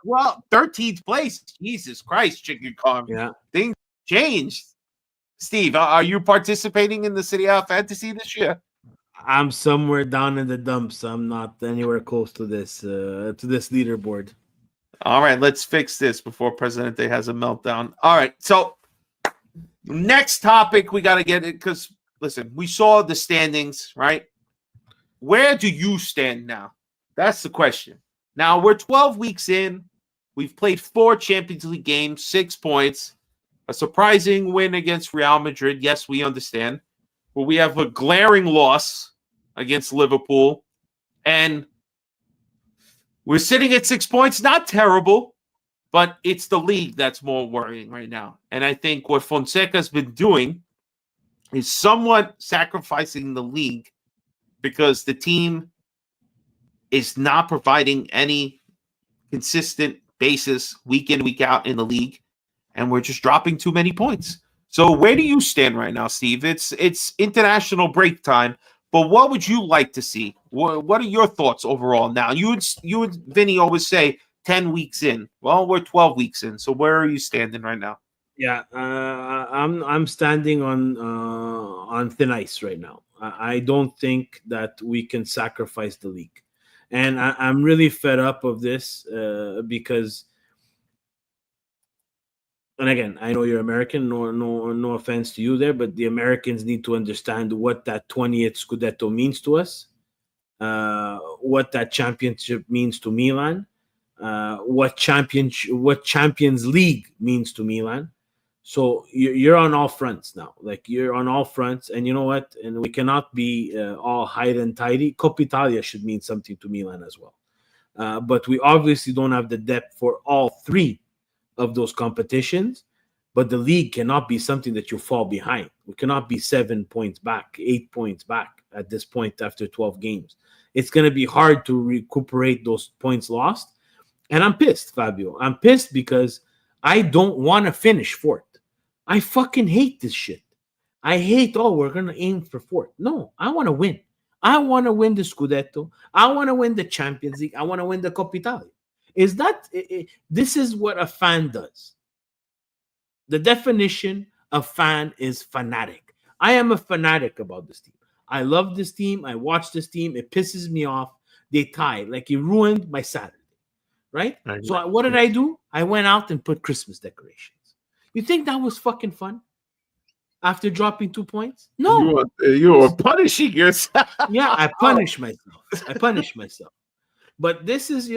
Speaker 1: 13th place. Jesus Christ, Chicken Calm.
Speaker 2: yeah.
Speaker 1: Things changed. Steve, are you participating in the City A Fantasy this year?
Speaker 2: I'm somewhere down in the dumps. I'm not anywhere close to this leaderboard.
Speaker 1: All right, let's fix this before Presidente has a meltdown. All right, so next topic we got to get it because listen, we saw the standings, right? Where do you stand now? That's the question. Now we're 12 weeks in. We've played 4 Champions League games, 6 points, a surprising win against Real Madrid. Yes, we understand. But we have a glaring loss against Liverpool. And we're sitting at 6 points. Not terrible, but it's the league that's more worrying right now. And I think what Fonseca's been doing is somewhat sacrificing the league because the team is not providing any consistent basis week in, week out in the league. And we're just dropping too many points. So where do you stand right now, Steve? It's international break time, but what would you like to see? What are your thoughts overall now? You and Vinny always say 10 weeks in. Well, we're 12 weeks in. So where are you standing right now?
Speaker 2: Yeah, I'm standing on thin ice right now. I don't think that we can sacrifice the league. And I'm really fed up of this because, and again, I know you're American. No offense to you there, but the Americans need to understand what that 20th Scudetto means to us, what that championship means to Milan, what Champions League means to Milan. So you're on all fronts now. Like, you're on all fronts, and you know what? And we cannot be all hide and tidy. Coppa Italia should mean something to Milan as well. But we obviously don't have the depth for all three of those competitions. But the league cannot be something that you fall behind. We cannot be 7 points back, 8 points back at this point after 12 games. It's going to be hard to recuperate those points lost. And I'm pissed, Fabio. I'm pissed because I don't want to finish fourth. I fucking hate this shit. I hate, we're going to aim for fourth. No, I want to win. I want to win the Scudetto. I want to win the Champions League. I want to win the Coppa Italia. This is what a fan does. The definition of fan is fanatic. I am a fanatic about this team. I love this team. I watch this team. It pisses me off. They tied. Like, it ruined my Saturday. Right? So what did I do? I went out and put Christmas decorations. You think that was fucking fun? After dropping 2 points? No.
Speaker 1: You were punishing yourself.
Speaker 2: Yeah, I punished myself. But this is,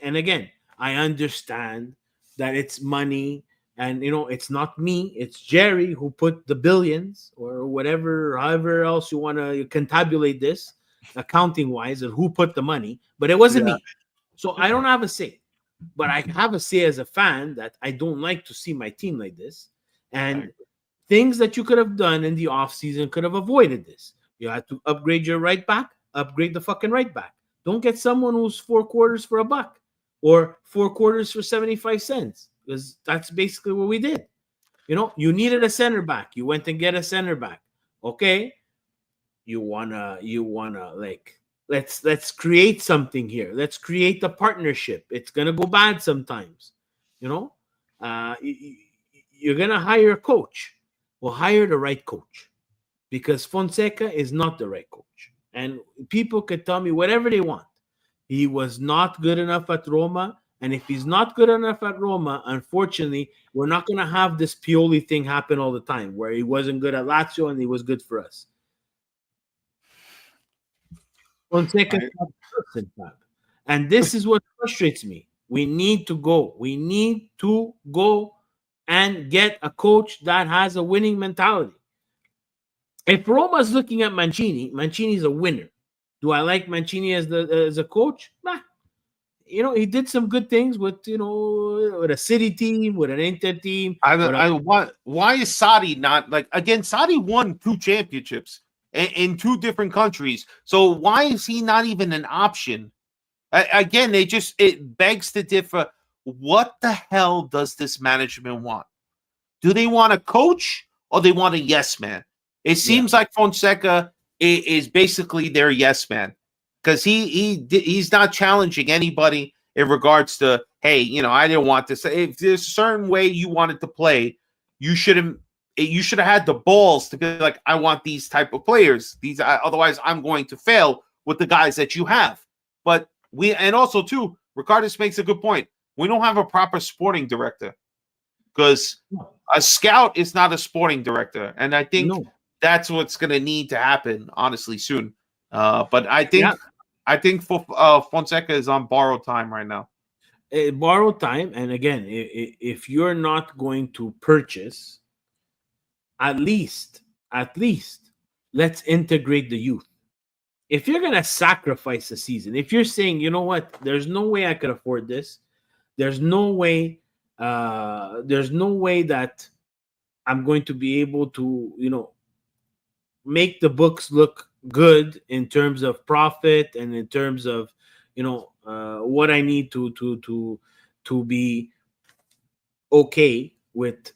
Speaker 2: and again, I understand that it's money, and, it's not me. It's Jerry who put the billions or whatever, however else you want to contabulate this, accounting-wise, and who put the money. But it wasn't me. So I don't have a say, but I have a say as a fan that I don't like to see my team like this. And things that you could have done in the offseason could have avoided this. You had to upgrade your right back, upgrade the fucking right back. Don't get someone who's 4 quarters for $1 or 4 quarters for 75 cents, because that's basically what we did. You needed a center back. You went and get a center back. Okay. You wanna like, let's create something here. Let's create a partnership. It's gonna go bad sometimes. You're gonna hire a coach. Well, hire the right coach, because Fonseca is not the right coach. And people could tell me whatever they want. He was not good enough at Roma, and if he's not good enough at Roma, unfortunately, we're not gonna have this Pioli thing happen all the time, where he wasn't good at Lazio and he was good for us. Fonseca is not the person, and this is what frustrates me. We need to go. We need to go and get a coach that has a winning mentality. If Roma's looking at Mancini's a winner. Do I like Mancini as a coach? Nah. He did some good things with a City team, with an Inter team.
Speaker 1: Why is Sarri not, like, again? Sarri won 2 championships in 2 different countries. So why is he not even an option? Again, it begs to differ. What the hell does this management want? Do they want a coach or they want a yes man? It seems like Fonseca is basically their yes man, because he's not challenging anybody in regards to, hey, I didn't want this. If there's a certain way you wanted to play, you should have had the balls to be like, I want these type of players. Otherwise I'm going to fail with the guys that you have. But and also too, Ricardus makes a good point. We don't have a proper sporting director, because a scout is not a sporting director, and I think that's what's going to need to happen, honestly, soon. But I think Fonseca is on borrowed time right now.
Speaker 2: Borrowed time, and again, if you're not going to purchase, at least let's integrate the youth. If you're going to sacrifice a season, if you're saying, you know what, there's no way I could afford this, there's no way that I'm going to be able to, make the books look good in terms of profit and in terms of, what I need to be okay with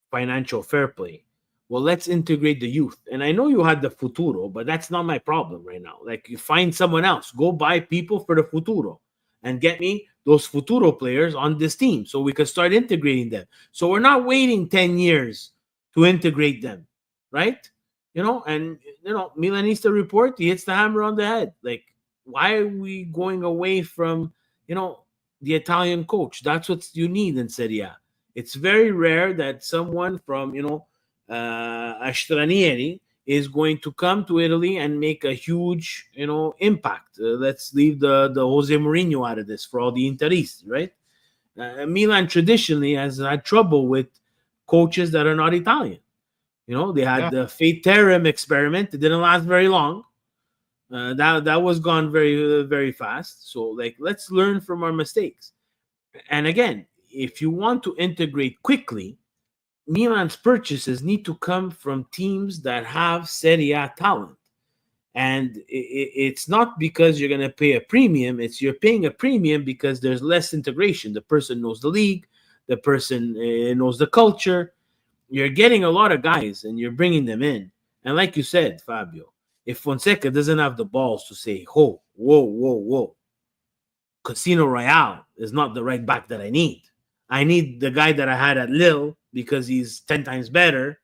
Speaker 2: financial fair play. Well, let's integrate the youth. And I know you had the Futuro, but that's not my problem right now. Like, you find someone else. Go buy people for the Futuro and get me those Futuro players on this team so we can start integrating them. So we're not waiting 10 years to integrate them, right? And Milanista report, he hits the hammer on the head. Like, why are we going away from, the Italian coach? That's what you need in Serie A. It's very rare that someone from, a stranieri is going to come to Italy and make a huge, impact. Let's leave the Jose Mourinho out of this for all the Interisti, right? Milan traditionally has had trouble with coaches that are not Italian. They had the Fate Terem experiment. It didn't last very long. That was gone very, very fast. So, let's learn from our mistakes. And again, if you want to integrate quickly, Milan's purchases need to come from teams that have Serie A talent. And it's not because you're going to pay a premium. It's you're paying a premium because there's less integration. The person knows the league. The person knows the culture. You're getting a lot of guys and you're bringing them in. And like you said, Fabio, if Fonseca doesn't have the balls to say, whoa, Casino Royale is not the right back that I need. I need the guy that I had at Lille because he's 10 times better,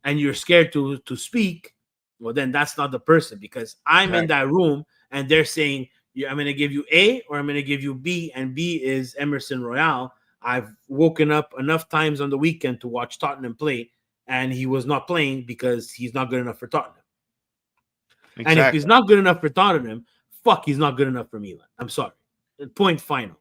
Speaker 2: and you're scared to speak, well, then that's not the person, because I'm in that room and they're saying, I'm going to give you A or I'm going to give you B, and B is Emerson Royale. I've woken up enough times on the weekend to watch Tottenham play, and he was not playing because he's not good enough for Tottenham. Exactly. And if he's not good enough for Tottenham, he's not good enough for Milan. I'm sorry. Point final.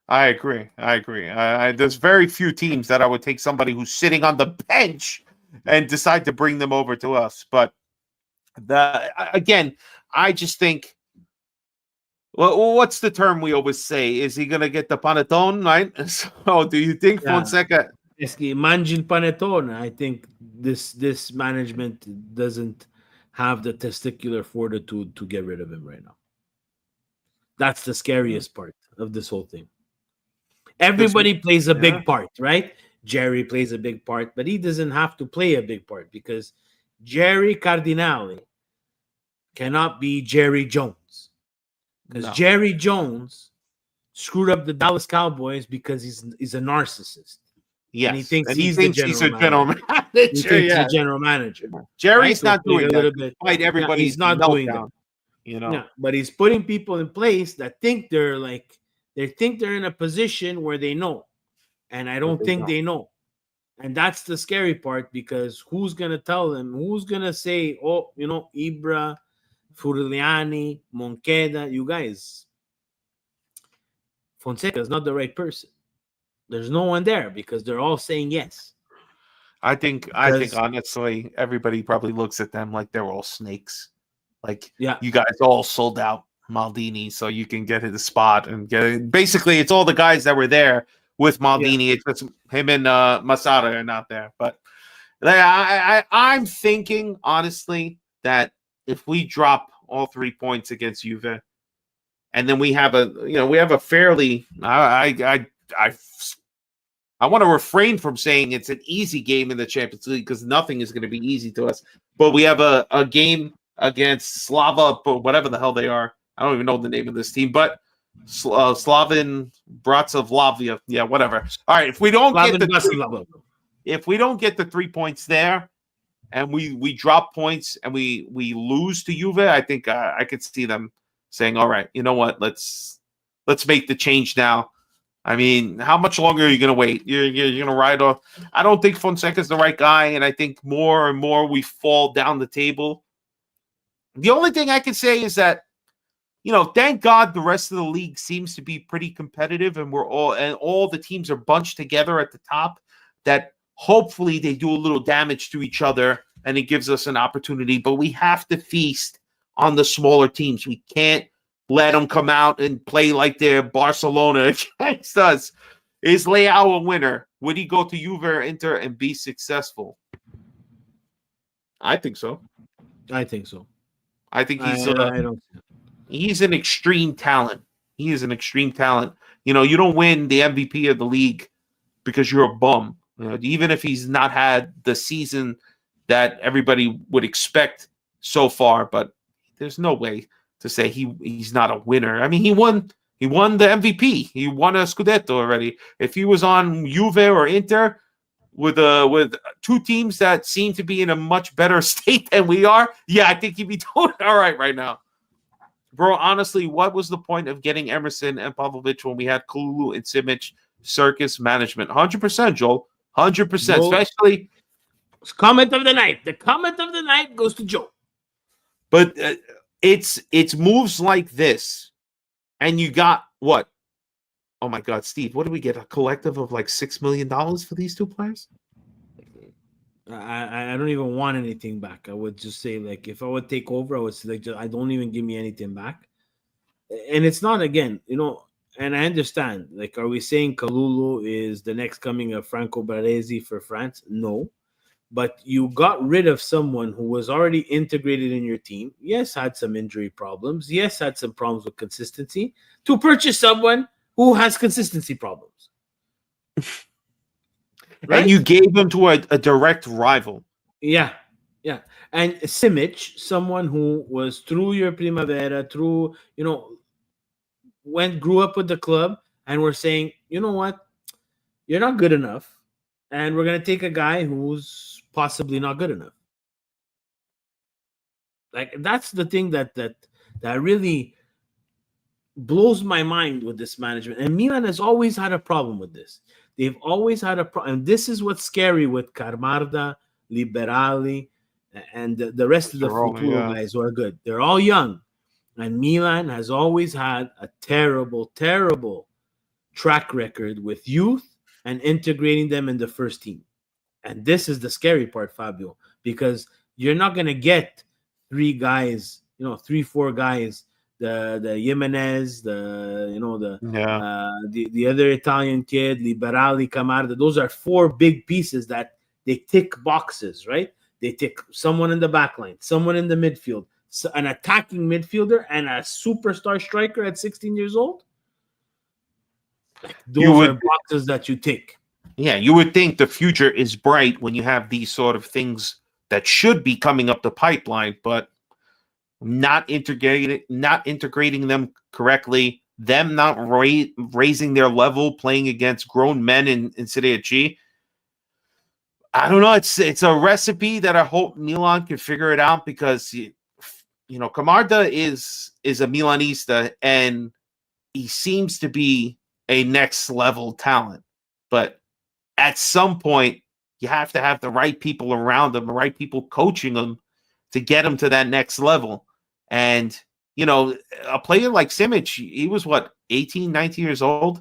Speaker 1: I agree. There's very few teams that I would take somebody who's sitting on the bench and decide to bring them over to us. But again, I just think, well, what's the term we always say? Is he going to get the panettone, right? So do you think Fonseca...
Speaker 2: Mangi il panettone. I think this management doesn't have the testicular fortitude to get rid of him right now. That's the scariest part of this whole thing. Everybody plays a big part, right? Jerry plays a big part, but he doesn't have to play a big part, because Jerry Cardinale cannot be Jerry Jones. Because Jerry Jones screwed up the Dallas Cowboys because he's a narcissist.
Speaker 1: Yes.
Speaker 2: And he thinks he's the general manager. He thinks he's the general manager.
Speaker 1: Jerry's not doing that. Despite everybody,
Speaker 2: he's not doing that. But he's putting people in place that think they're in a position where they know, and I don't think they know. And that's the scary part, because who's gonna tell them? Who's gonna say, Ibra, Furliani, Monqueda, you guys, Fonseca is not the right person. There's no one there because they're all saying yes.
Speaker 1: I think honestly, everybody probably looks at them like they're all snakes. Like, you guys all sold out Maldini so you can get to the spot and get it. Basically, it's all the guys that were there with Maldini. It's just him and Masada are not there. But I'm thinking, honestly, that if we drop all 3 points against Juve, and then we have a fairly, I want to refrain from saying it's an easy game in the Champions League, because nothing is going to be easy to us. But we have a game against Slava, whatever the hell they are. I don't even know the name of this team, but Slaven Bratislavia, whatever. All right, if we don't get the 3 points there, and we drop points and we lose to Juve, I think I could see them saying, "All right, you know what? Let's make the change now." I mean, how much longer are you going to wait? You're going to ride off. I don't think Fonseca's the right guy, and I think more and more we fall down the table. The only thing I can say is that, thank God the rest of the league seems to be pretty competitive, and all the teams are bunched together at the top, that hopefully they do a little damage to each other and it gives us an opportunity. But we have to feast on the smaller teams. We can't let them come out and play like they're Barcelona against us. Is Leao a winner? Would he go to Juve or Inter and be successful? I think so.
Speaker 2: I think so.
Speaker 1: I think he's an extreme talent. He is an extreme talent. You don't win the MVP of the league because you're a bum. Even if he's not had the season that everybody would expect so far, but there's no way to say he's not a winner. I mean, he won the MVP. He won a Scudetto already. If he was on Juve or Inter, with two teams that seem to be in a much better state than we are, yeah, I think he'd be doing all right now. Bro, honestly, what was the point of getting Emerson and Pavlovic when we had Kalulu and Simic circus management? 100%, Joel. 100%.
Speaker 2: Joel,
Speaker 1: especially.
Speaker 2: Comment of the night. The comment of the night goes to Joe.
Speaker 1: But it's moves like this. And you got what? Oh, my God, Steve, what did we get? A collective of like $6 million for these two players?
Speaker 2: I don't even want anything back. I would just say, like, if I would take over, I would say, like, I don't even give me anything back. And it's not, again, and I understand. Like, are we saying Kalulu is the next coming of Franco Baresi for France? No. But you got rid of someone who was already integrated in your team. Yes, had some injury problems. Yes, had some problems with consistency. To purchase someone who has consistency problems.
Speaker 1: Right? And you gave him to a direct rival.
Speaker 2: Yeah. And Simic, someone who was through your Primavera, grew up with the club, and we're saying, you know what? You're not good enough. And we're going to take a guy who's possibly not good enough. Like, that's the thing that really blows my mind with this management. And Milan has always had a problem with this. They've always had a problem. And this is what's scary with Carmarda, Liberali, and the rest of the Futuro guys who are good. They're all young. And Milan has always had a terrible, terrible track record with youth and integrating them in the first team. And this is the scary part, Fabio, because you're not going to get 3 guys, 3-4 guys, the Jimenez, the other Italian kid, Liberali, Camarda. Those are 4 big pieces that they tick boxes, right? They tick someone in the back line, someone in the midfield, an attacking midfielder, and a superstar striker at 16 years old. Those are boxes that you tick.
Speaker 1: Yeah, you would think the future is bright when you have these sort of things that should be coming up the pipeline, but not integrating them correctly, them not raising their level, playing against grown men in Serie G. I don't know. It's a recipe that I hope Milan can figure it out, because Camarda is a Milanista, and he seems to be a next level talent. But at some point, you have to have the right people around him, the right people coaching him to get him to that next level. And, a player like Simic, he was 18, 19 years old,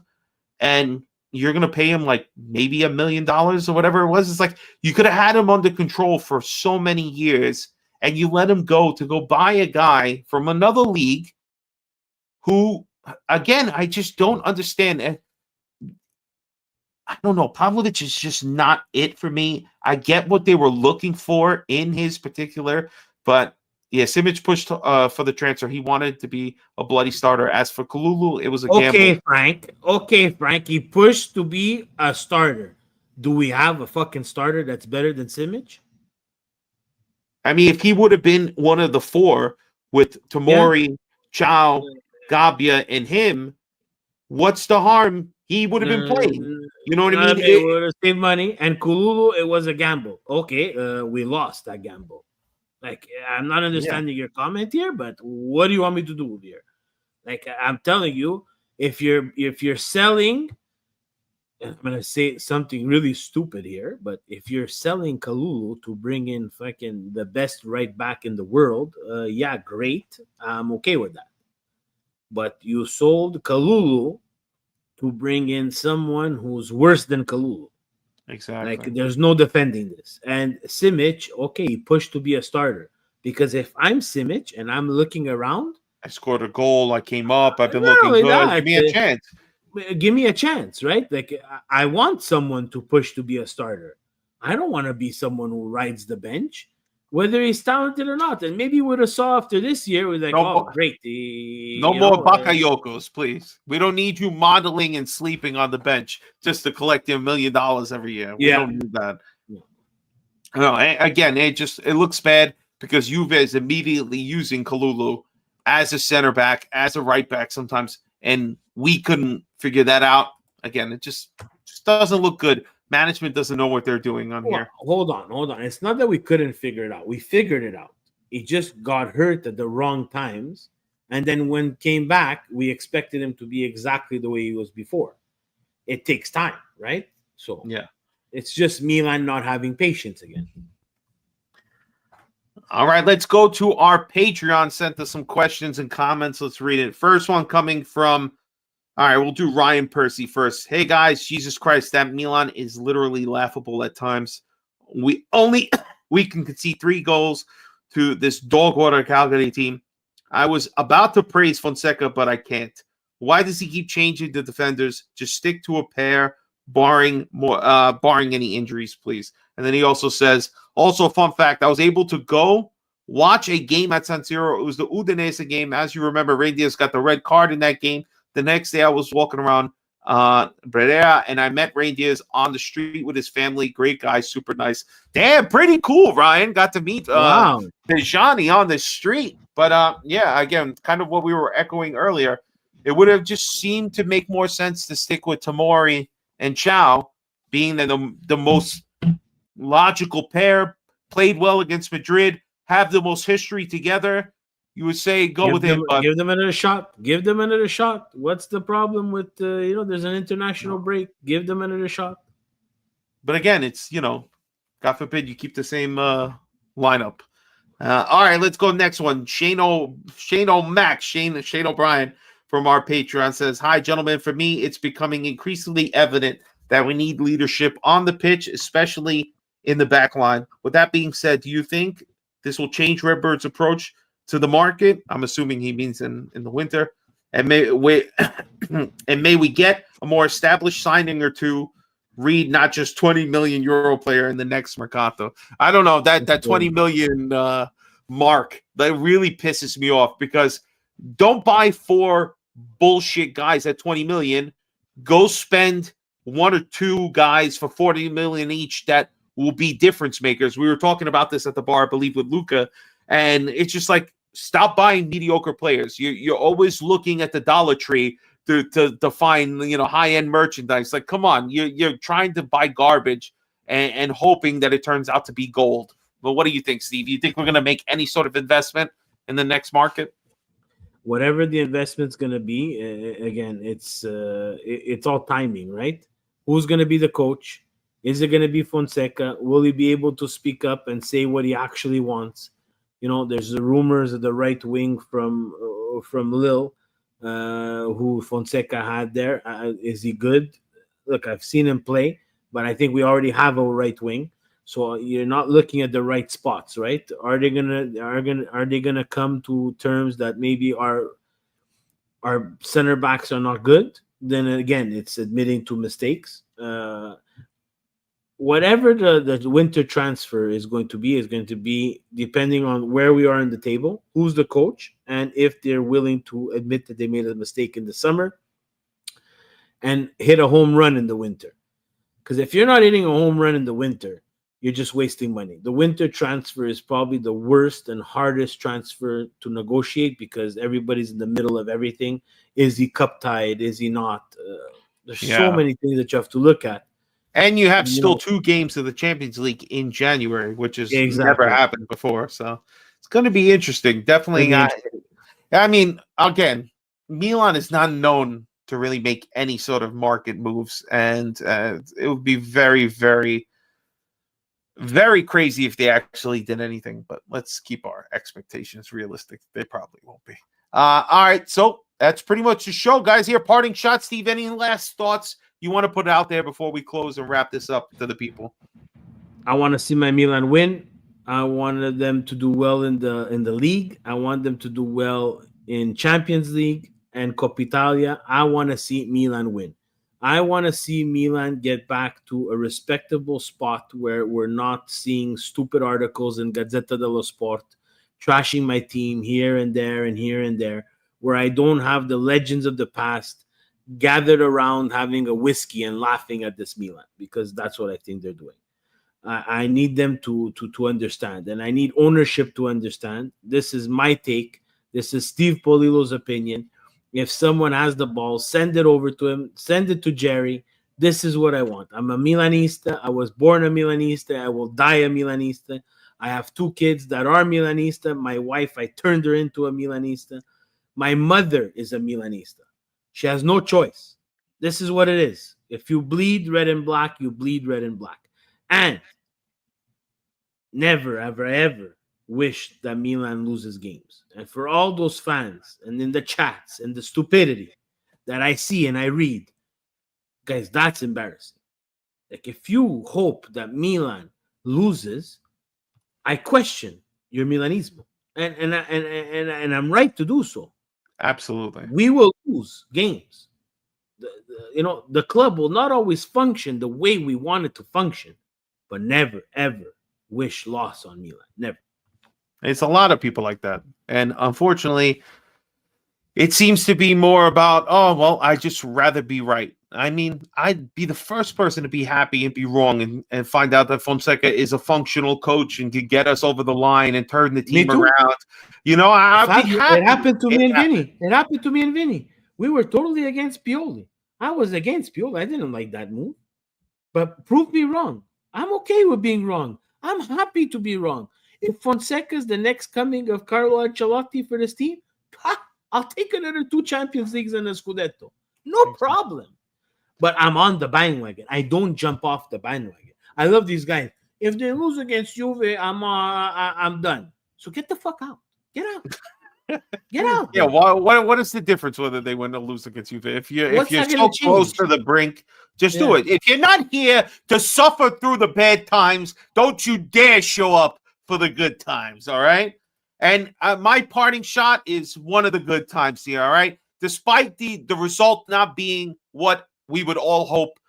Speaker 1: and you're going to pay him like maybe $1 million or whatever it was. It's like you could have had him under control for so many years, and you let him go buy a guy from another league who, again, I just don't understand. And I don't know. Pavlovic is just not it for me. I get what they were looking for in his particular, but yeah, Simic pushed for the transfer. He wanted to be a bloody starter. As for Kalulu, it was a gamble.
Speaker 2: Okay, Frank. He pushed to be a starter. Do we have a fucking starter that's better than Simic?
Speaker 1: I mean, if he would have been one of the 4 with Tomori, Chow, Gabbia, and him, what's the harm? He would have been playing. You know what I mean?
Speaker 2: It would have saved money. And Kalulu, it was a gamble. Okay, we lost that gamble. Like, I'm not understanding your comment here, but what do you want me to do here? Like, I'm telling you, if you're selling, I'm gonna say something really stupid here, but if you're selling Kalulu to bring in fucking the best right back in the world, yeah, great. I'm okay with that. But you sold Kalulu to bring in someone who's worse than Kalulu.
Speaker 1: Exactly.
Speaker 2: Like, there's no defending this. And Simic, okay, he pushed to be a starter. Because if I'm Simic and I'm looking around,
Speaker 1: I scored a goal, I came up, I've been looking good. Give me a chance.
Speaker 2: Give me a chance, right? Like, I want someone to push to be a starter. I don't want to be someone who rides the bench, whether he's talented or not. And maybe we would have saw after this year, we're like, great.
Speaker 1: No more Bakayokos, please. We don't need you modeling and sleeping on the bench just to collect $1 million every year. We don't need that. No, again, it looks bad because Juve is immediately using Kalulu as a center back, as a right back sometimes, and we couldn't figure that out. Again, it just doesn't look good. management doesn't know what they're doing on
Speaker 2: Well,
Speaker 1: here.
Speaker 2: hold on. It's not that we couldn't figure it out. We figured it out. He just got hurt at the wrong times. And then when came back, we expected him to be exactly the way he was before. It takes time, right? So
Speaker 1: Yeah.
Speaker 2: it's just Milan not having patience again.
Speaker 1: All right, let's go to our Patreon. Sent us some questions and comments. Let's read it. First one coming from, all right, we'll do Ryan Percy first. Hey, guys, Jesus Christ, that Milan is literally laughable at times. We can concede 3 goals to this dog water Cagliari team. I was about to praise Fonseca, but I can't. Why does he keep changing the defenders? Just stick to a pair, barring any injuries, please. And then he also says, also, fun fact, I was able to go watch a game at San Siro. It was the Udinese game. As you remember, Reindeers got the red card in that game. The next day, I was walking around Brera, and I met Reindeers on the street with his family. Great guy, super nice. Damn, pretty cool, Ryan. Got to meet
Speaker 2: Wow.
Speaker 1: Dejani on the street. But, yeah, again, kind of what we were echoing earlier. It would have just seemed to make more sense to stick with Tomori and Chow, being the most logical pair, played well against Madrid, have the most history together. You would say go with him. But
Speaker 2: Give them another shot. Give them another shot. What's the problem with, there's an international break. Give them another shot.
Speaker 1: But again, it's, God forbid you keep the same lineup. All right, let's go next one. Shane O'Brien from our Patreon says, hi, gentlemen. For me, it's becoming increasingly evident that we need leadership on the pitch, especially in the back line. With that being said, do you think this will change Redbird's approach to the market? I'm assuming he means in the winter. And may we get a more established signing or two, read not just 20 million euro player in the next Mercato. I don't know, that 20 million mark, that really pisses me off, because don't buy 4 bullshit guys at 20 million. Go spend 1 or 2 guys for 40 million each that will be difference makers. We were talking about this at the bar, I believe, with Luca, and it's just like, stop buying mediocre players. You're always looking at the Dollar Tree to find high-end merchandise. Like, come on, you're trying to buy garbage and hoping that it turns out to be gold. But what do you think, Steve? Do you think we're going to make any sort of investment in the next market?
Speaker 2: Whatever the investment's going to be, again, it's all timing, right? Who's going to be the coach? Is it going to be Fonseca? Will he be able to speak up and say what he actually wants? There's the rumors of the right wing from Lille, who Fonseca had there. Is he good? Look, I've seen him play, but I think we already have a right wing. So you're not looking at the right spots, right? Are they gonna come to terms that maybe our center backs are not good? Then again, it's admitting to mistakes. Whatever the winter transfer is going to be depending on where we are in the table, who's the coach, and if they're willing to admit that they made a mistake in the summer and hit a home run in the winter. Because if you're not hitting a home run in the winter, you're just wasting money. The winter transfer is probably the worst and hardest transfer to negotiate, because everybody's in the middle of everything. Is he cup tied? Is he not? There's so many things that you have to look at.
Speaker 1: And you have still 2 games of the Champions League in January, which has never happened before. So it's going to be interesting. Definitely. I mean, again, Milan is not known to really make any sort of market moves. And it would be very, very, very crazy if they actually did anything. But let's keep our expectations realistic. They probably won't be. All right. So that's pretty much the show, guys. Here, parting shot. Steve, any last thoughts you want to put out there before we close and wrap this up to the people?
Speaker 2: I want to see my Milan win. I wanted them to do well in the league. I want them to do well in Champions League and Coppa Italia. I want to see Milan win. I want to see Milan get back to a respectable spot where we're not seeing stupid articles in Gazzetta dello Sport trashing my team here and there and here and there, where I don't have the legends of the past gathered around having a whiskey and laughing at this Milan, because that's what I think they're doing. I need them to understand, and I need ownership to understand. This is my take. This is Steve Polilo's opinion. If someone has the ball, send it over to him. Send it to Jerry. This is what I want. I'm a Milanista. I was born a Milanista. I will die a Milanista. I have 2 kids that are Milanista. My wife, I turned her into a Milanista. My mother is a Milanista. She has no choice. This is what it is. If you bleed red and black, you bleed red and black. And never, ever, ever wish that Milan loses games. And for all those fans and in the chats and the stupidity that I see and I read, guys, that's embarrassing. Like, if you hope that Milan loses, I question your Milanismo. And I'm right to do so.
Speaker 1: Absolutely.
Speaker 2: We will lose games. The club will not always function the way we want it to function, but never, ever wish loss on Milan. Never.
Speaker 1: It's a lot of people like that. And unfortunately, it seems to be more about, oh, well, I just rather be right. I mean, I'd be the first person to be happy and be wrong and find out that Fonseca is a functional coach and can get us over the line and turn the team around. I'd be happy.
Speaker 2: It happened to me and Vinny. It happened to me and Vinny. We were totally against Pioli. I was against Pioli. I didn't like that move. But prove me wrong. I'm okay with being wrong. I'm happy to be wrong. If Fonseca is the next coming of Carlo Ancelotti for this team, I'll take another 2 Champions Leagues and a Scudetto. No problem. But I'm on the bandwagon. I don't jump off the bandwagon. I love these guys. If they lose against Juve, I'm done. So get the fuck out. Get out. Get out.
Speaker 1: Yeah. What is the difference whether they win or lose against Juve? If you're so close to the brink, just do it. If you're not here to suffer through the bad times, don't you dare show up for the good times. All right. And my parting shot is one of the good times here. All right. Despite the result not being what we would all hope,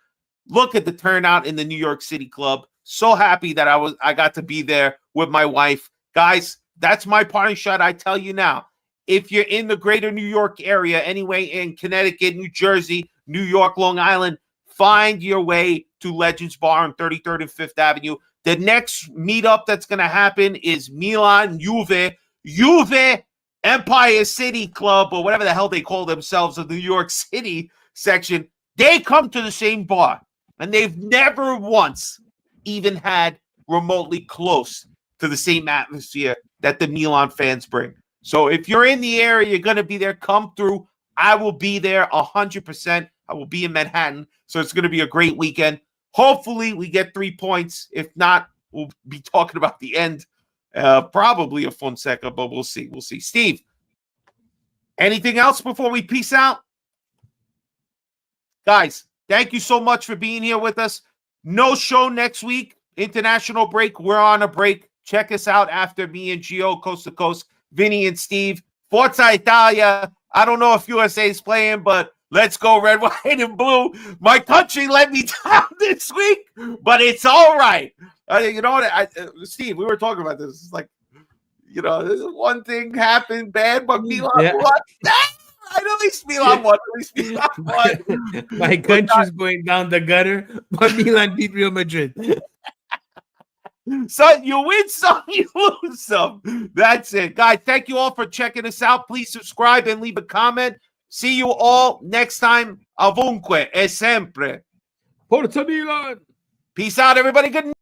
Speaker 1: look at the turnout in the New York City club. So happy that I got to be there with my wife. Guys, that's my parting shot. I tell you now, if you're in the greater New York area, anyway, in Connecticut, New Jersey, New York, Long Island, find your way to Legends Bar on 33rd and 5th Avenue. The next meetup that's going to happen is Milan, Juve, Empire City Club, or whatever the hell they call themselves in the New York City section. They come to the same bar, and they've never once even had remotely close to the same atmosphere that the Milan fans bring. So if you're in the area, you're going to be there, come through. I will be there 100%. I will be in Manhattan. So it's going to be a great weekend. Hopefully we get 3 points. If not, we'll be talking about the end, probably of Fonseca, but we'll see. We'll see. Steve, anything else before we peace out? Guys, thank you so much for being here with us. No show next week. International break. We're on a break. Check us out after me and Gio, coast to coast, Vinny and Steve. Forza Italia. I don't know if USA is playing, but let's go red, white, and blue. My country let me down this week, but it's all right. You know what, Steve, we were talking about this. It's like, one thing happened bad, but Milan won. At least Milan won.
Speaker 2: My country's going down the gutter, but Milan beat Real Madrid.
Speaker 1: So you win some, you lose some. That's it. Guys, thank you all for checking us out. Please subscribe and leave a comment. See you all next time. Ovunque e sempre.
Speaker 2: Forza Milan.
Speaker 1: Peace out, everybody. Good night.